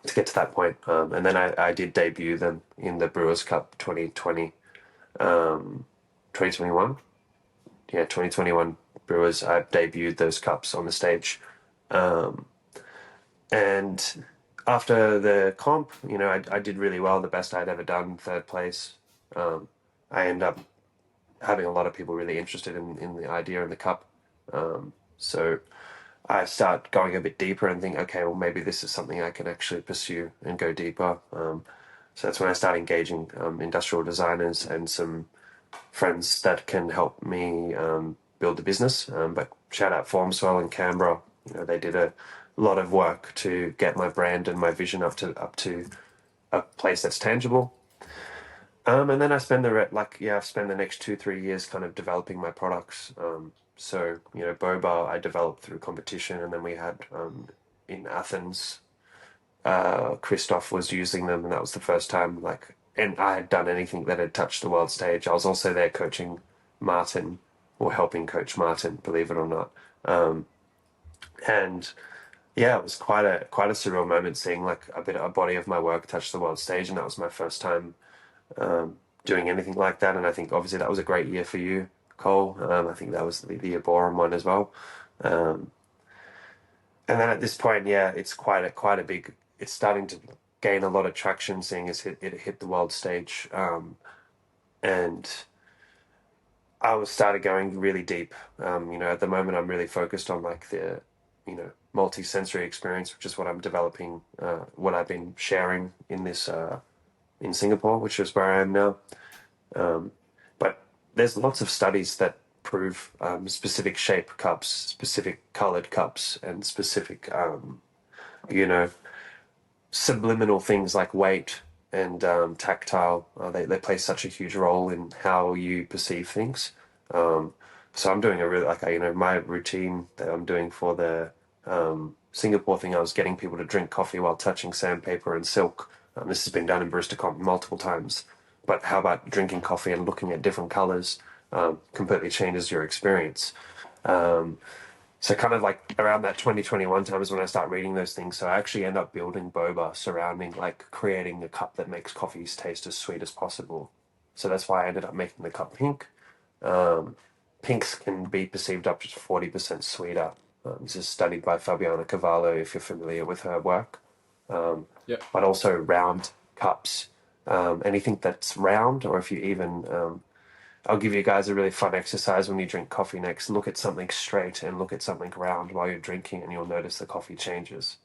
Speaker 2: to get to that point. And then I did debut them in the Brewers Cup 2020, 2021. Yeah, 2021 Brewers. I debuted those cups on the stage. And after the comp, I did really well, the best I'd ever done, third place. I ended up having a lot of people really interested in the idea in the cup. So I start going a bit deeper and think, okay, well, maybe this is something I can actually pursue and go deeper. So that's when I start engaging industrial designers and some friends that can help me build the business. But shout out Formswell in Canberra. They did lot of work to get my brand and my vision up to a place that's tangible. And then I spend I've spent the next 2-3 years kind of developing my products. So boba I developed through competition, and then we had in Athens, Christoph was using them, and that was the first time and I had done anything that had touched the world stage. I was also there coaching Martin, or helping coach Martin, believe it or not. And yeah, it was quite a surreal moment seeing like a body of my work touch the world stage, and that was my first time doing anything like that. And I think obviously that was a great year for you, Cole. I think that was the year Borum one as well. Um, and then at this point, yeah, it's quite a big. It's starting to gain a lot of traction, seeing as it hit the world stage, and I was started going really deep. At the moment, I'm really focused on like the multi-sensory experience, which is what I'm developing, what I've been sharing in this in Singapore, which is where I am now. But there's lots of studies that prove specific shape cups, specific colored cups, and specific, you know, subliminal things like weight and tactile. They play such a huge role in how you perceive things. So I'm doing a really my routine that I'm doing for the Singapore thing. I was getting people to drink coffee while touching sandpaper and silk. This has been done in Barista Comp multiple times. But how about drinking coffee and looking at different colors? Completely changes your experience. So kind of like around that 2021 time is when I start reading those things. So I actually end up building boba surrounding like creating a cup that makes coffees taste as sweet as possible. So that's why I ended up making the cup pink. Pinks can be perceived up to 40% sweeter. This is studied by Fabiana Cavallo, if you're familiar with her work.
Speaker 1: Yeah.
Speaker 2: But also round cups. Anything that's round, or if you even I'll give you guys a really fun exercise when you drink coffee next. Look at something straight and look at something round while you're drinking, and you'll notice the coffee changes.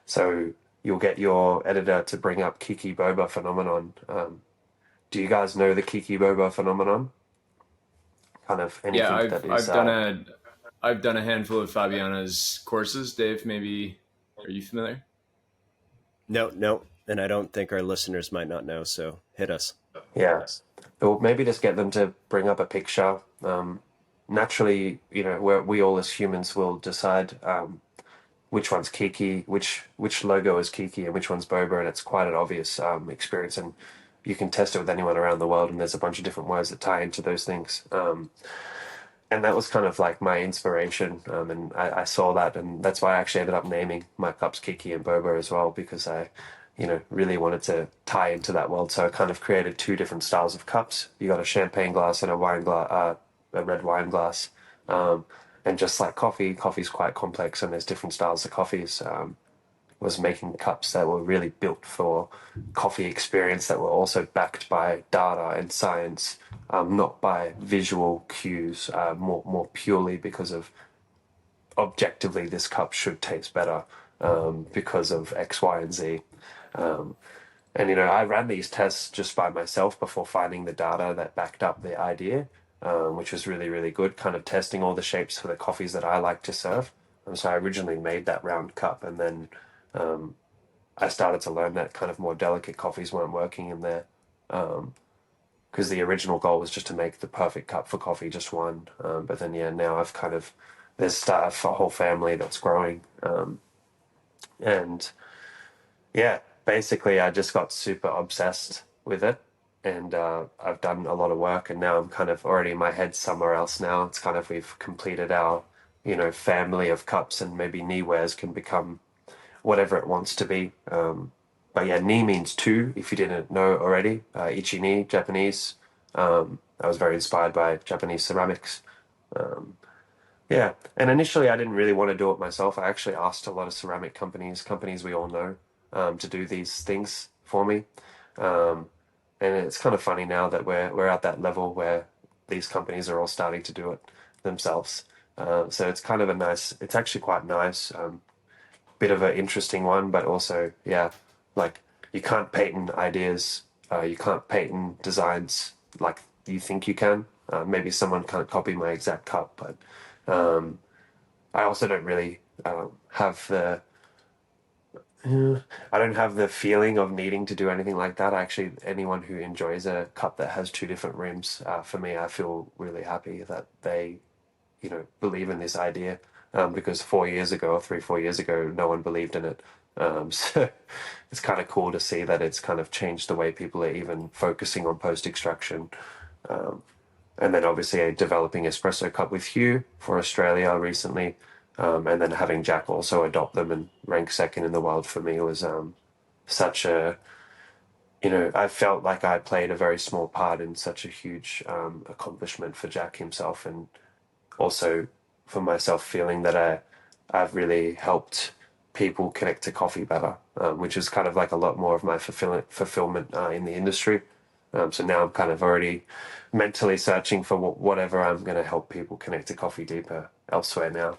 Speaker 2: So you'll get your editor to bring up Kiki Boba phenomenon. Do you guys know the Kiki Boba phenomenon? Kind of
Speaker 1: Yeah,
Speaker 2: anything that
Speaker 1: I've
Speaker 2: is.
Speaker 1: I've done a handful of Fabiana's courses. Dave, maybe are you familiar?
Speaker 3: No, and I don't think our listeners might not know. So hit us.
Speaker 2: Yeah. Or maybe just get them to bring up a picture. Naturally, we all as humans will decide which one's Kiki, which logo is Kiki, and which one's Boba, and it's quite an obvious experience. And you can test it with anyone around the world, and there's a bunch of different words that tie into those things. And that was kind of like my inspiration, and I saw that, and that's why I actually ended up naming my cups Kiki and Boba as well, because I really wanted to tie into that world. So I kind of created two different styles of cups. You got a champagne glass and a wine glass, a red wine glass. And just like coffee's quite complex, and there's different styles of coffees. Was making cups that were really built for coffee experience, that were also backed by data and science, not by visual cues, more purely because of objectively this cup should taste better because of X, Y, and Z. And I ran these tests just by myself before finding the data that backed up the idea, which was really, really good, kind of testing all the shapes for the coffees that I like to serve. And so I originally made that round cup, and then I started to learn that kind of more delicate coffees weren't working in there, because the original goal was just to make the perfect cup for coffee, just one. But then, yeah, now I've kind of, there's a whole family that's growing. And yeah, basically I just got super obsessed with it, and I've done a lot of work, and now I'm kind of already in my head somewhere else now. It's kind of, we've completed our family of cups, and maybe Niwares can become whatever it wants to be. But yeah, Ni means two, if you didn't know already. Ichi Ni, Japanese. I was very inspired by Japanese ceramics. Yeah, and initially I didn't really want to do it myself. I actually asked a lot of ceramic companies we all know, to do these things for me. And it's kind of funny now that we're at that level where these companies are all starting to do it themselves. So it's kind of it's actually quite nice. Bit of an interesting one, but also, yeah, like you can't patent ideas, you can't patent designs like you think you can. Maybe someone can't copy my exact cup, but I also don't really have the I don't have the feeling of needing to do anything like that. Actually, anyone who enjoys a cup that has two different rims, for me, I feel really happy that they, believe in this idea. Because 4 years ago, or 3, 4 years ago, no one believed in it. So it's kind of cool to see that it's kind of changed the way people are even focusing on post extraction. And then obviously developing espresso cup with Hugh for Australia recently, and then having Jack also adopt them and rank second in the world for me was such a I felt like I played a very small part in such a huge accomplishment for Jack himself, and also for myself feeling that I've really helped people connect to coffee better, which is kind of like a lot more of my fulfillment in the industry. So now I'm kind of already mentally searching for whatever I'm going to help people connect to coffee deeper elsewhere now,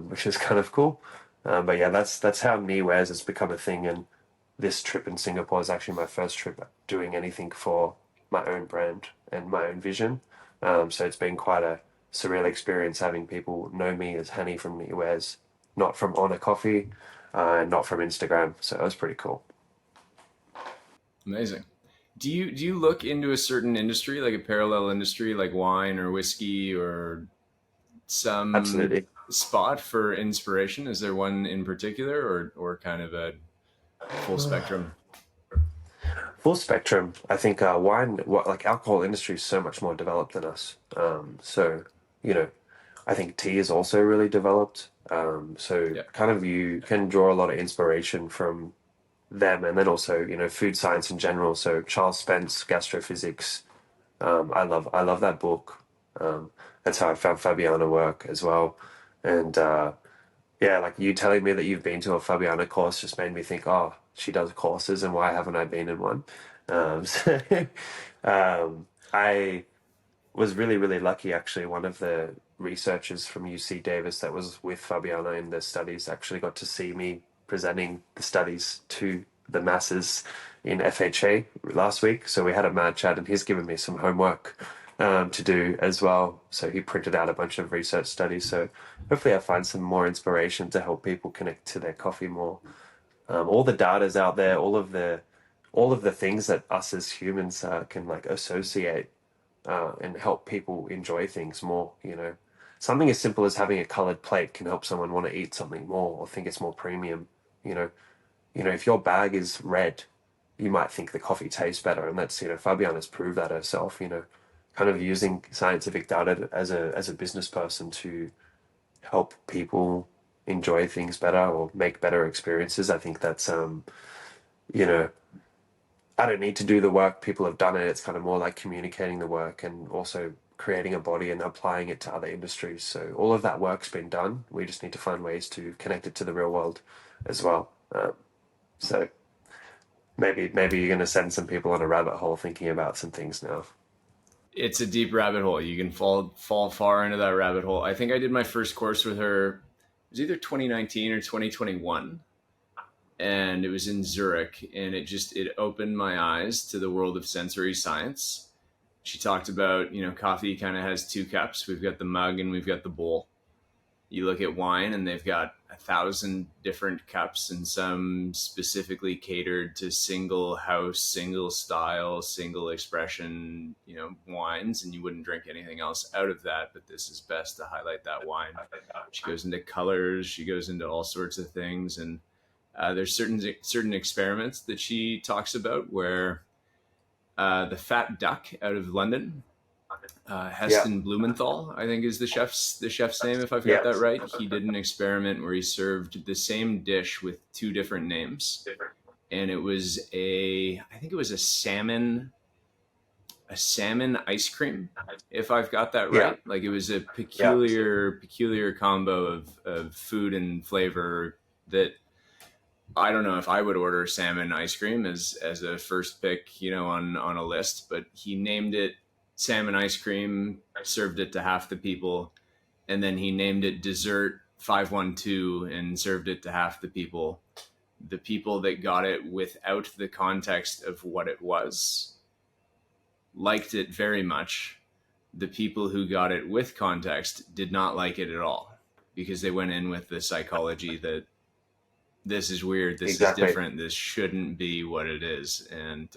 Speaker 2: which is kind of cool. But yeah, that's how Hany Ezzat has become a thing, and this trip in Singapore is actually my first trip doing anything for my own brand and my own vision. So it's been quite a surreal experience having people know me as Hany from Hany Ezzat, not from Honor Coffee, and not from Instagram. So it was pretty cool.
Speaker 1: Amazing. Do you look into a certain industry, like a parallel industry, like wine or whiskey, or some
Speaker 2: Absolutely.
Speaker 1: spot for inspiration? Is there one in particular, or kind of a full spectrum?
Speaker 2: Full spectrum. I think wine, like alcohol industry, is so much more developed than us. So you know, I think tea is also really developed. So
Speaker 1: Yeah.
Speaker 2: kind of you can draw a lot of inspiration from them, and then also food science in general. So Charles Spence, Gastrophysics. I love that book. That's how I found Fabiana work as well. And yeah, like you telling me that you've been to a Fabiana course just made me think, oh, she does courses, and why haven't I been in one? So, I was really, really lucky actually. One of the researchers from UC Davis that was with Fabiana in the studies actually got to see me presenting the studies to the masses in FHA last week. So we had a mad chat, and he's given me some homework to do as well. So he printed out a bunch of research studies. So hopefully I find some more inspiration to help people connect to their coffee more. All the data's out there, all of the things that us as humans can like associate and help people enjoy things more. Something as simple as having a colored plate can help someone want to eat something more or think it's more premium. You know, if your bag is red, you might think the coffee tastes better, and that's Fabiana's proved that herself. Kind of using scientific data as a business person to help people enjoy things better or make better experiences. I think that's you know I don't need to do the work. People have done it. It's kind of more like communicating the work and also creating a body and applying it to other industries. So all of that work's been done. We just need to find ways to connect it to the real world as well. So maybe you're going to send some people on a rabbit hole thinking about some things now.
Speaker 1: It's a deep rabbit hole. You can fall far into that rabbit hole. I think I did my first course with her. It was either 2019 or 2021, and it was in Zurich, and it opened my eyes to the world of sensory science. She talked about, coffee kind of has two cups. We've got the mug and we've got the bowl. You look at wine and they've got 1,000 different cups, and some specifically catered to single house, single style, single expression, wines, and you wouldn't drink anything else out of that, but this is best to highlight that wine. She goes into colors, she goes into all sorts of things, and there's certain experiments that she talks about where the Fat Duck out of London,
Speaker 2: Yeah,
Speaker 1: Heston Blumenthal, I think is the chef's name, if I've got
Speaker 2: yeah,
Speaker 1: that right. He did an experiment where he served the same dish with two different names, and it was I think it was a salmon ice cream, if I've got that
Speaker 2: yeah,
Speaker 1: right. Like it was a
Speaker 2: yeah.
Speaker 1: peculiar combo of food and flavor that I don't know if I would order salmon ice cream as a first pick, on a list, but he named it salmon ice cream, served it to half the people, and then he named it dessert 512 and served it to half the people. The people that got it without the context of what it was liked it very much. The people who got it with context did not like it at all. because they went in with the psychology that this is weird, this is
Speaker 2: Exactly.
Speaker 1: different, this shouldn't be what it is. And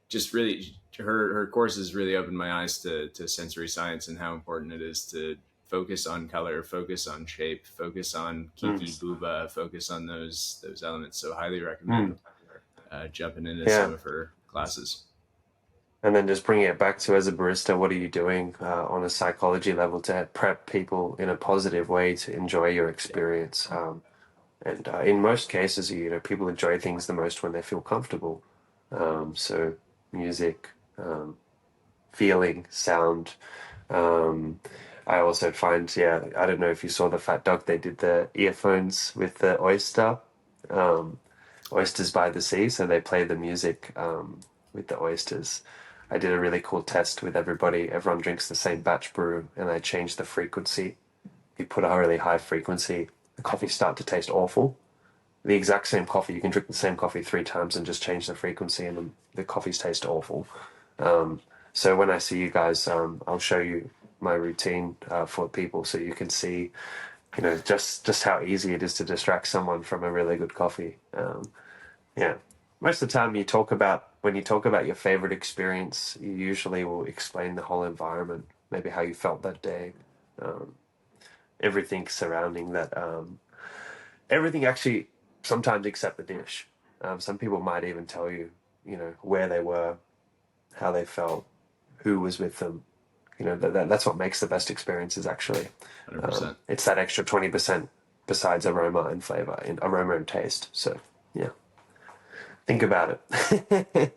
Speaker 1: just really, her courses really opened my eyes to sensory science and how important it is to focus on color, focus on shape, focus on Kiki,
Speaker 2: Mm.
Speaker 1: Boba, focus on those elements. So highly
Speaker 2: Mm.
Speaker 1: recommend jumping into
Speaker 2: Yeah.
Speaker 1: some of her classes.
Speaker 2: And then just bringing it back to, as a barista, what are you doing on a psychology level to prep people in a positive way to enjoy your experience? And in most cases, people enjoy things the most when they feel comfortable. So music, feeling, sound. Um, I also find, yeah, I don't know if you saw the Fat Dog, they did the earphones with the oyster, oysters by the sea. So they play the music with the oysters. I did a really cool test with everybody. Everyone drinks the same batch brew, and I changed the frequency. You put a really high frequency, the coffees start to taste awful. The exact same coffee, you can drink the same coffee 3 times and just change the frequency, and the coffees taste awful. So when I see you guys, I'll show you my routine for people, so you can see, just how easy it is to distract someone from a really good coffee. Yeah, most of the time when you talk about your favorite experience, you usually will explain the whole environment, maybe how you felt that day, um, everything surrounding that. Everything actually, sometimes except the dish. Some people might even tell you, where they were, how they felt, who was with them. That's what makes the best experiences, actually.
Speaker 1: 100%.
Speaker 2: It's that extra 20% besides aroma and flavor, in aroma and taste. So, yeah, think about it.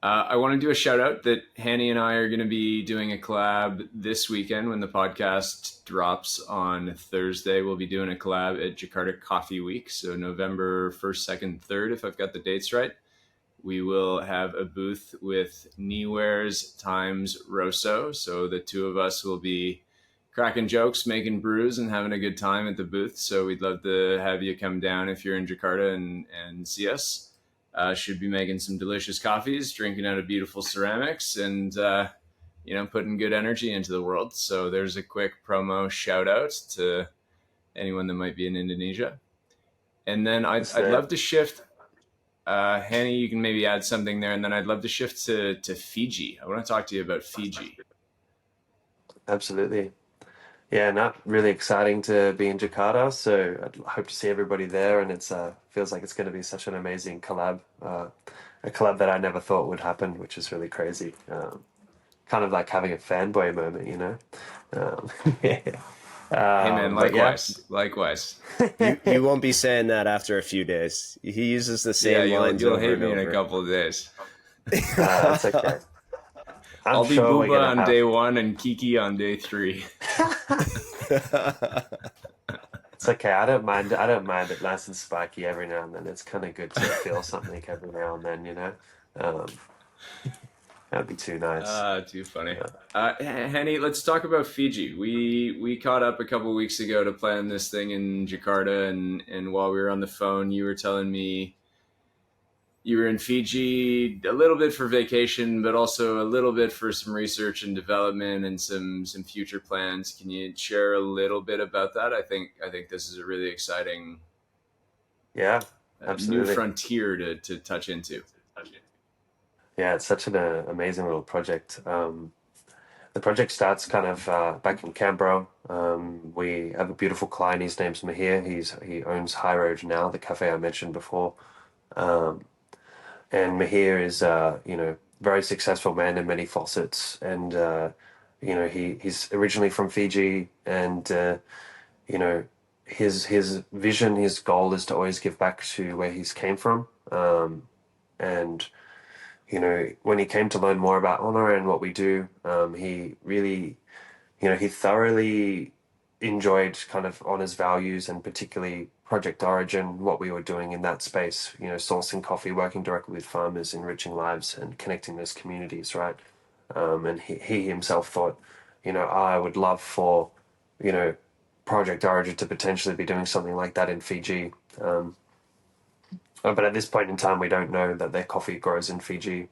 Speaker 1: I want to do a shout out that Hany and I are going to be doing a collab this weekend when the podcast drops on Thursday. We'll be doing a collab at Jakarta Coffee Week. So November 1st, 2nd, 3rd, if I've got the dates right. We will have a booth with Niwares times Rosso. So the two of us will be cracking jokes, making brews, and having a good time at the booth. So we'd love to have you come down if you're in Jakarta and see us. Should be making some delicious coffees, drinking out of beautiful ceramics, and putting good energy into the world. So there's a quick promo shout out to anyone that might be in Indonesia. And then I'd love to shift. Hany, you can maybe add something there, and then I'd love to shift to Fiji. I want to talk to you about Fiji.
Speaker 2: Absolutely. Yeah, not really exciting to be in Jakarta, so I hope to see everybody there. And it's feels like it's going to be such an amazing collab, a collab that I never thought would happen, which is really crazy. Kind of like having a fanboy moment, yeah.
Speaker 1: Hey man,
Speaker 2: But yeah,
Speaker 1: likewise.
Speaker 3: You won't be saying that after a few days. He uses the same
Speaker 1: Yeah,
Speaker 3: lines
Speaker 1: you'll
Speaker 3: over
Speaker 1: hate
Speaker 3: and
Speaker 1: me in
Speaker 3: over.
Speaker 1: a couple of days.
Speaker 2: that's okay.
Speaker 1: I'll be
Speaker 2: sure we're
Speaker 1: Booba
Speaker 2: gonna
Speaker 1: on
Speaker 2: have.
Speaker 1: day 1 and Kiki on day 3.
Speaker 2: It's okay. I don't mind it nice and spiky every now and then. It's kind of good to feel something every now and then. Um, that'd be too nice.
Speaker 1: Too funny. Hany, let's talk about Fiji. We caught up a couple weeks ago to plan this thing in Jakarta, and while we were on the phone, you were telling me you were in Fiji a little bit for vacation, but also a little bit for some research and development and some future plans. Can you share a little bit about that? I think this is a really exciting
Speaker 2: Yeah,
Speaker 1: new
Speaker 2: absolutely.
Speaker 1: frontier to touch into.
Speaker 2: Yeah, it's such an amazing little project. The project starts kind of back in Canberra. We have a beautiful client. His name's Mahir. He owns High Road now, the cafe I mentioned before. Um, and Mahir is very successful man in many facets. And he's originally from Fiji, and you know his vision, his goal is to always give back to where he's came from. And when he came to learn more about honor and what we do, he really, he thoroughly enjoyed kind of honors values, and particularly Project Origin, what we were doing in that space, sourcing coffee, working directly with farmers, enriching lives and connecting those communities, right? And he himself thought, I would love for, you know, Project Origin to potentially be doing something like that in Fiji. But at this point in time, we don't know that their coffee grows in Fiji.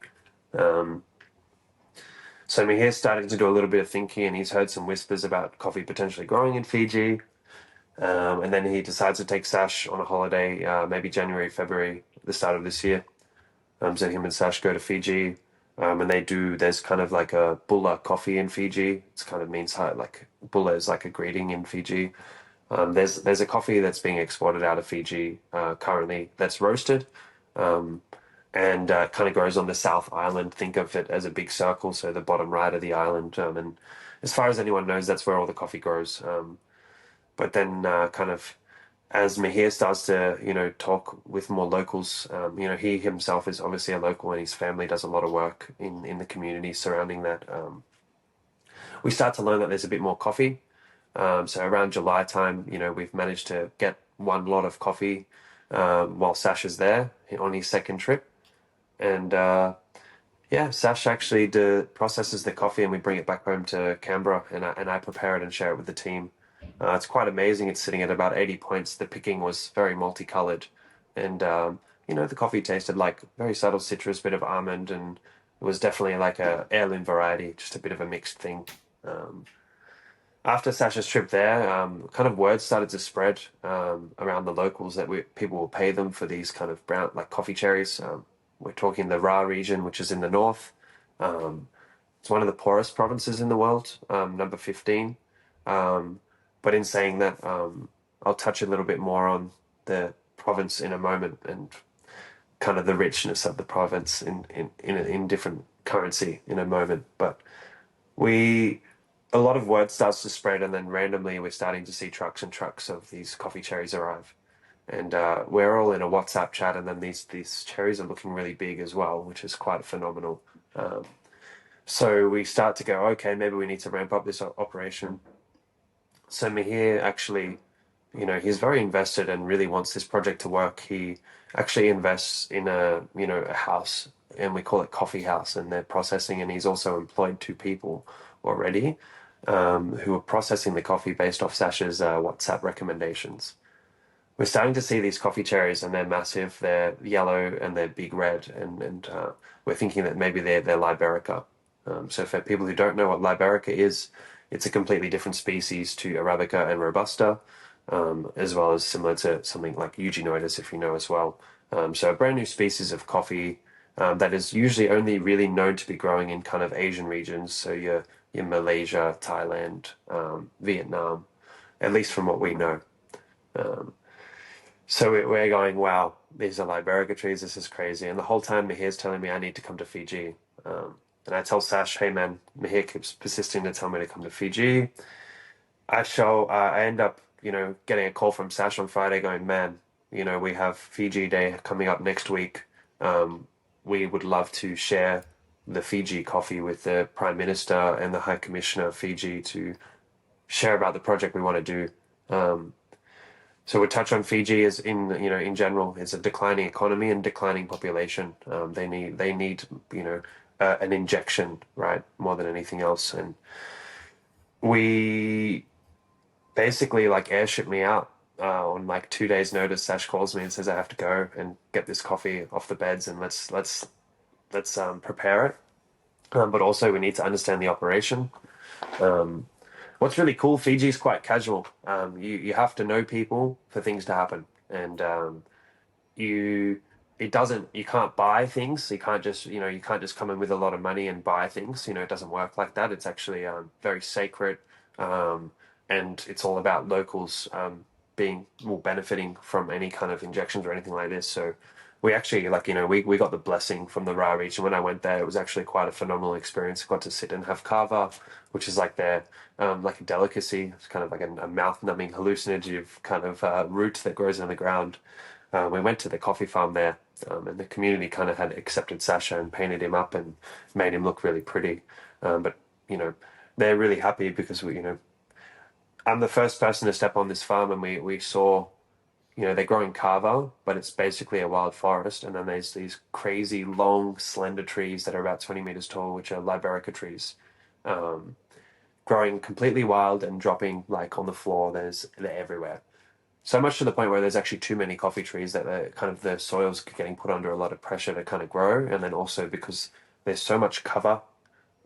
Speaker 2: Um, So Mihir's starting to do a little bit of thinking, and he's heard some whispers about coffee potentially growing in Fiji. And then he decides to take Sash on a holiday, maybe January, February, the start of this year. So him and Sash go to Fiji, and there's kind of like a bulla coffee in Fiji. It's kind of means how, like, bulla is like a greeting in Fiji. There's a coffee that's being exported out of Fiji currently that's roasted, and kind of grows on the South Island. Think of it as a big circle, so the bottom right of the island. And as far as anyone knows, that's where all the coffee grows. But then kind of as Mihir starts to, talk with more locals, he himself is obviously a local and his family does a lot of work in the community surrounding that. We start to learn that there's a bit more coffee. So around July time, we've managed to get one lot of coffee while Sash is there on his second trip. And Sash actually processes the coffee and we bring it back home to Canberra and I prepare it and share it with the team. It's quite amazing. It's sitting at about 80 points. The picking was very multicolored. And, the coffee tasted like very subtle citrus, bit of almond, and it was definitely like a heirloom variety, just a bit of a mixed thing. After Sasha's trip there, kind of word started to spread around the locals that people will pay them for these kind of brown, like coffee cherries. We're talking the Ra region, which is in the north. It's one of the poorest provinces in the world, number 15. But in saying that, I'll touch a little bit more on the province in a moment and kind of the richness of the province in different currency in a moment. But a lot of word starts to spread, and then randomly we're starting to see trucks and trucks of these coffee cherries arrive. And we're all in a WhatsApp chat, and then these cherries are looking really big as well, which is quite phenomenal. So we start to go, okay, maybe we need to ramp up this operation. So Mihir actually, he's very invested and really wants this project to work. He actually invests in a house, and we call it Coffee House, and they're processing, and he's also employed 2 people already who are processing the coffee based off Sasha's WhatsApp recommendations. We're starting to see these coffee cherries, and they're massive, they're yellow, and they're big red, and we're thinking that maybe they're Liberica. So for people who don't know what Liberica is, it's a completely different species to Arabica and Robusta, as well as similar to something like Eugenioides, if you know as well. So a brand new species of coffee that is usually only really known to be growing in kind of Asian regions, so your Malaysia, Thailand, Vietnam, at least from what we know. So we're going, wow, these are Liberica trees, this is crazy. And the whole time Mihir's telling me I need to come to Fiji. And I tell Sash, hey man, Mihir keeps persisting to tell me to come to Fiji. I end up, getting a call from Sash on Friday going, man, we have Fiji Day coming up next week. We would love to share the Fiji coffee with the Prime Minister and the High Commissioner of Fiji to share about the project we want to do. So we'll touch on Fiji as in general, it's a declining economy and declining population. They need, an injection, right, more than anything else. And we basically like airship me out on like 2 days' notice. Sash calls me and says I have to go and get this coffee off the beds, and let's prepare it. But also we need to understand the operation. What's really cool, Fiji is quite casual. You have to know people for things to happen, and you can't buy things. You can't just come in with a lot of money and buy things. It doesn't work like that. It's actually very sacred, and it's all about locals benefiting from any kind of injections or anything like this. So we actually we got the blessing from the Ra region. When I went there, it was actually quite a phenomenal experience. I got to sit and have kava, which is like their like a delicacy. It's kind of like a mouth-numbing hallucinogen kind of root that grows in the ground. We went to the coffee farm there, and the community kind of had accepted Sasha and painted him up and made him look really pretty. But they're really happy because I'm the first person to step on this farm, and we saw, they're growing kava, but it's basically a wild forest. And then there's these crazy long, slender trees that are about 20 meters tall, which are Liberica trees, growing completely wild and dropping like on the floor. They're everywhere. So much to the point where there's actually too many coffee trees that the soil's getting put under a lot of pressure to kind of grow. And then also because there's so much cover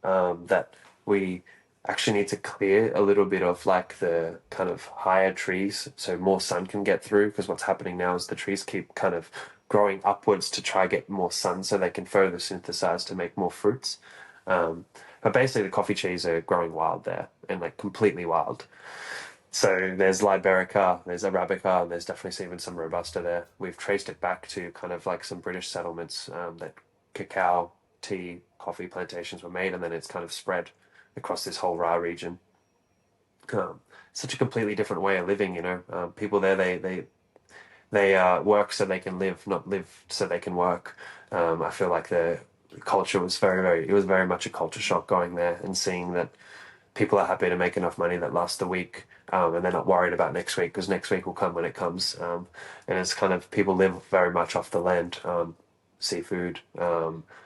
Speaker 2: that we actually need to clear a little bit of like the kind of higher trees so more sun can get through, because what's happening now is the trees keep kind of growing upwards to try get more sun so they can photosynthesize to make more fruits. But basically the coffee trees are growing wild there, and like completely wild. So there's Liberica, there's Arabica, and there's definitely even some Robusta there. We've traced it back to kind of like some British settlements that cacao, tea, coffee plantations were made, and then it's kind of spread across this whole Ra region. Such a completely different way of living, you know. People there, they work so they can live, not live so they can work. I feel like the culture was it was very much a culture shock going there and seeing that people are happy to make enough money that lasts the week, and they're not worried about next week because next week will come when it comes. And it's kind of people live very much off the land. Seafood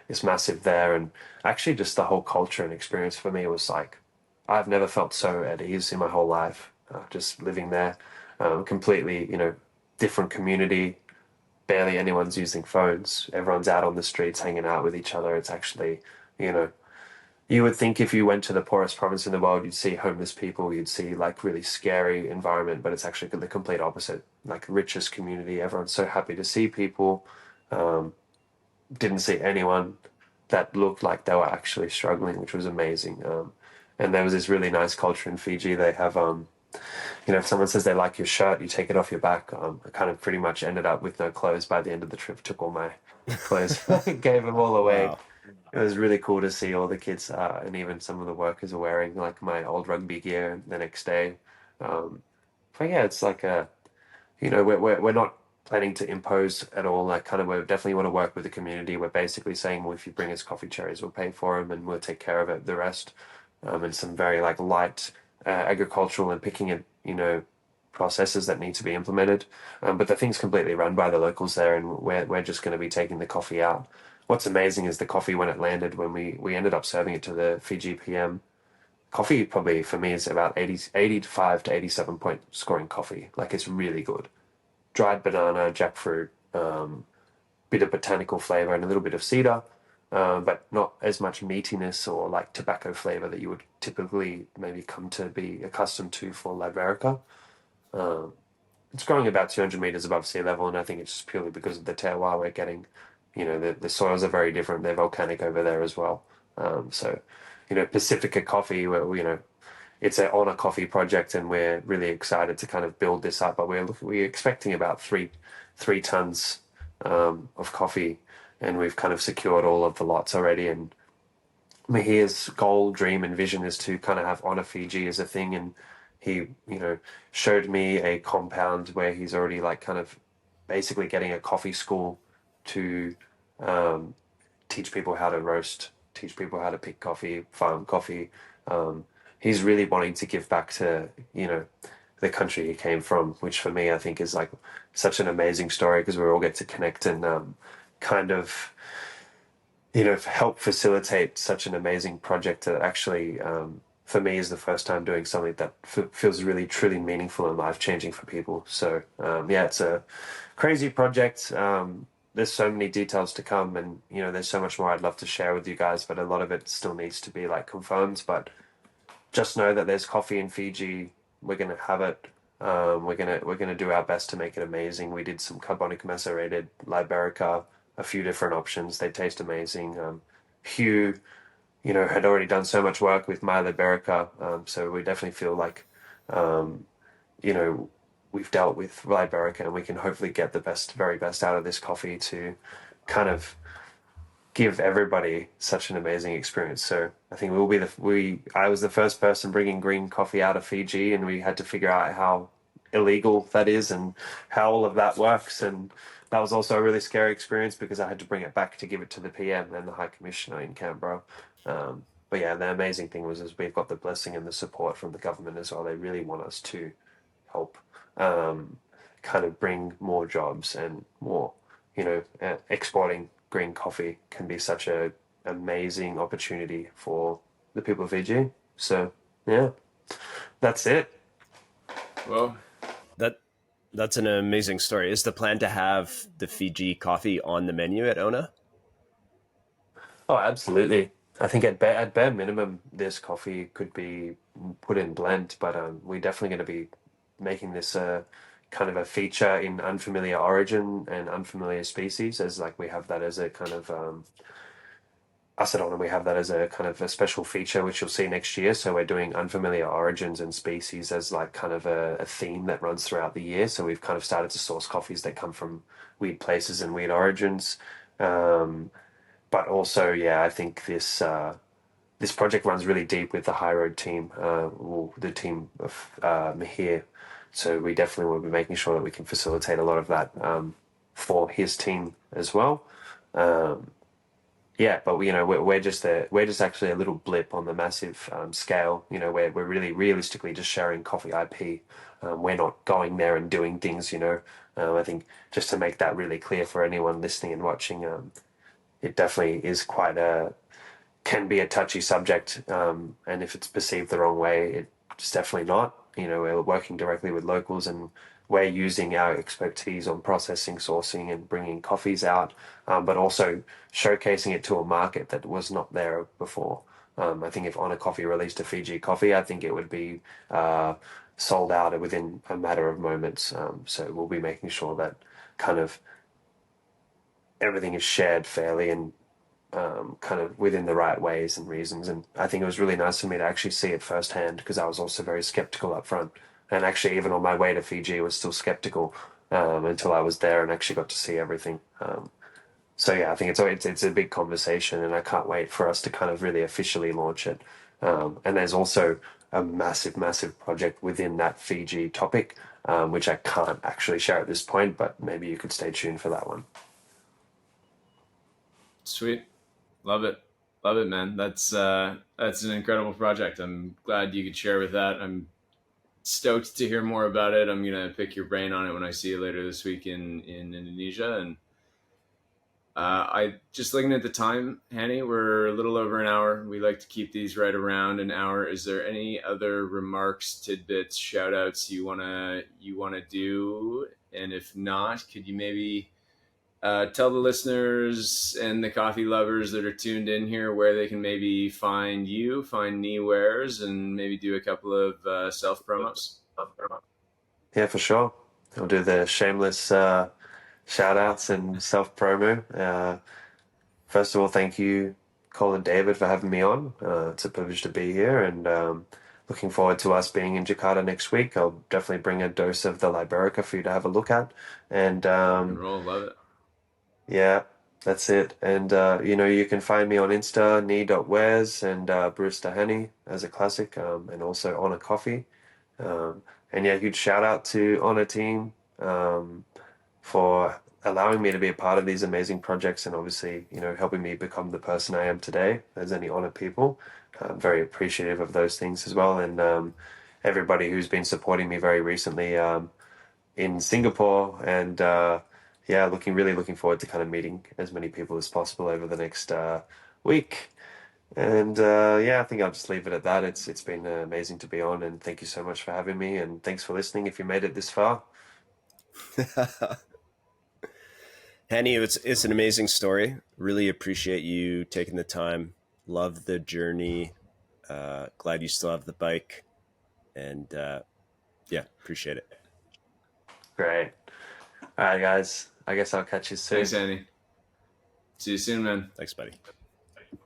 Speaker 2: is massive there, and actually just the whole culture and experience for me was like I've never felt so at ease in my whole life. Just living there, completely, you know, different community. Barely anyone's using phones. Everyone's out on the streets hanging out with each other. It's actually, you know, you would think if you went to the poorest province in the world, you'd see homeless people, you'd see like really scary environment, but it's actually the complete opposite. Like richest community, everyone's so happy to see people. Didn't see anyone that looked like they were actually struggling, which was amazing. And there was this really nice culture in Fiji. They have, you know, if someone says they like your shirt, you take it off your back. I kind of pretty much ended up with no clothes by the end of the trip. Took all my clothes, gave them all away.
Speaker 3: Wow.
Speaker 2: It was really cool to see all the kids, and even some of the workers are wearing like my old rugby gear the next day. Um, but yeah, it's like a, you know, we're not planning to impose at all. Like kind of, we definitely want to work with the community. We're basically saying, well, if you bring us coffee cherries, we'll pay for them and we'll take care of it, the rest. And some very like light agricultural and picking it, you know, processes that need to be implemented. But the thing's completely run by the locals there, and we're just going to be taking the coffee out. What's amazing is the coffee when it landed, when we ended up serving it to the Fiji PM. Coffee probably for me is about 85 to 87 point scoring coffee. Like it's really good. Dried banana, jackfruit, bit of botanical flavor and a little bit of cedar, but not as much meatiness or like tobacco flavor that you would typically maybe come to be accustomed to for Liberica. It's growing about 200 meters above sea level, and I think it's just purely because of the terroir we're getting. You know, the soils are very different. They're volcanic over there as well. So, you know, Pacifica Coffee, you know, it's an honor coffee project, and we're really excited to kind of build this up. But we're expecting about three tons of coffee, and we've kind of secured all of the lots already. And Mahir's goal, dream, and vision is to kind of have Honor Fiji as a thing. And he, you know, showed me a compound where he's already like kind of basically getting a coffee school to teach people how to roast, teach people how to pick coffee, farm coffee. He's really wanting to give back to, you know, the country he came from, which for me I think is like such an amazing story because we all get to connect and kind of, you know, help facilitate such an amazing project that actually, for me, is the first time doing something that feels really, truly meaningful and life changing for people. So, yeah, it's a crazy project. There's so many details to come, and you know, there's so much more I'd love to share with you guys, but a lot of it still needs to be like confirmed. But just know that there's coffee in Fiji. We're gonna have it. We're gonna do our best to make it amazing. We did some carbonic macerated Liberica, a few different options. They taste amazing. Hugh, you know, had already done so much work with my Liberica, so we definitely feel like, you know, we've dealt with Liberica, and we can hopefully get the best, very best out of this coffee to kind of give everybody such an amazing experience. So I think I was the first person bringing green coffee out of Fiji, and we had to figure out how illegal that is and how all of that works. And that was also a really scary experience because I had to bring it back to give it to the PM and the High Commissioner in Canberra. But yeah, the amazing thing was is we've got the blessing and the support from the government as well. They really want us to help kind of bring more jobs and more, you know, exporting green coffee can be such a amazing opportunity for the people of Fiji. So yeah, that's it.
Speaker 1: Well,
Speaker 3: That's an amazing story. Is the plan to have the Fiji coffee on the menu at Ona?
Speaker 2: Oh, absolutely. I think at bare minimum, this coffee could be put in blend, but we're definitely going to be making this a kind of a feature in unfamiliar origin and unfamiliar species, as like we have that as a kind of Acetone, and we have that as a kind of a special feature, which you'll see next year. So we're doing unfamiliar origins and species as like kind of a theme that runs throughout the year. So we've kind of started to source coffees that come from weird places and weird origins. But also, yeah, I think this project runs really deep with the High Road team, or the team of Mahir. So we definitely will be making sure that we can facilitate a lot of that for his team as well. Yeah, but we're just actually a little blip on the massive scale. We're really realistically just sharing coffee IP. We're not going there and doing things. I think just to make that really clear for anyone listening and watching, it definitely is can be a touchy subject, and if it's perceived the wrong way, it's definitely not. We're working directly with locals, and we're using our expertise on processing, sourcing, and bringing coffees out, but also showcasing it to a market that was not there before. I think if Honor Coffee released a Fiji coffee, I think it would be sold out within a matter of moments. So we'll be making sure that kind of everything is shared fairly and kind of within the right ways and reasons. And I think it was really nice for me to actually see it firsthand, because I was also very skeptical up front. And actually, even on my way to Fiji, I was still skeptical until I was there and actually got to see everything. So yeah, I think it's a big conversation, and I can't wait for us to kind of really officially launch it. And there's also a massive project within that Fiji topic, which I can't actually share at this point, but maybe you could stay tuned for that one.
Speaker 1: Sweet. Love it. Love it, man. That's an incredible project. I'm glad you could share with that. I'm stoked to hear more about it. I'm gonna pick your brain on it when I see you later this week in Indonesia. And I just looking at the time, Hany, we're a little over an hour. We like to keep these right around an hour. Is there any other remarks, tidbits, shout outs you wanna do? And if not, could you maybe tell the listeners and the coffee lovers that are tuned in here where they can maybe find you, find Kneewares, and maybe do a couple of self promos?
Speaker 2: Yeah, for sure. I'll do the shameless shout outs and self promo. First of all, thank you, Cole and David, for having me on. It's a privilege to be here, and looking forward to us being in Jakarta next week. I'll definitely bring a dose of the Liberica for you to have a look at. And
Speaker 1: Roll, love it.
Speaker 2: yeah, that's it. And you can find me on Insta, knee.wares, and Barista Hany as a classic, and also Honor Coffee. And yeah, huge shout out to Honor Team for allowing me to be a part of these amazing projects, and obviously, helping me become the person I am today as any Honor people. I'm very appreciative of those things as well. And everybody who's been supporting me very recently in Singapore, and yeah, really looking forward to kind of meeting as many people as possible over the next week. And yeah, I think I'll just leave it at that. It's been amazing to be on, and thank you so much for having me, and thanks for listening if you made it this far.
Speaker 3: Hany, it's an amazing story. Really appreciate you taking the time. Love the journey. Glad you still have the bike, and yeah, appreciate it.
Speaker 2: Great. All right, guys. I guess I'll catch you soon.
Speaker 1: Thanks, Hany. See you soon, man.
Speaker 3: Thanks, buddy.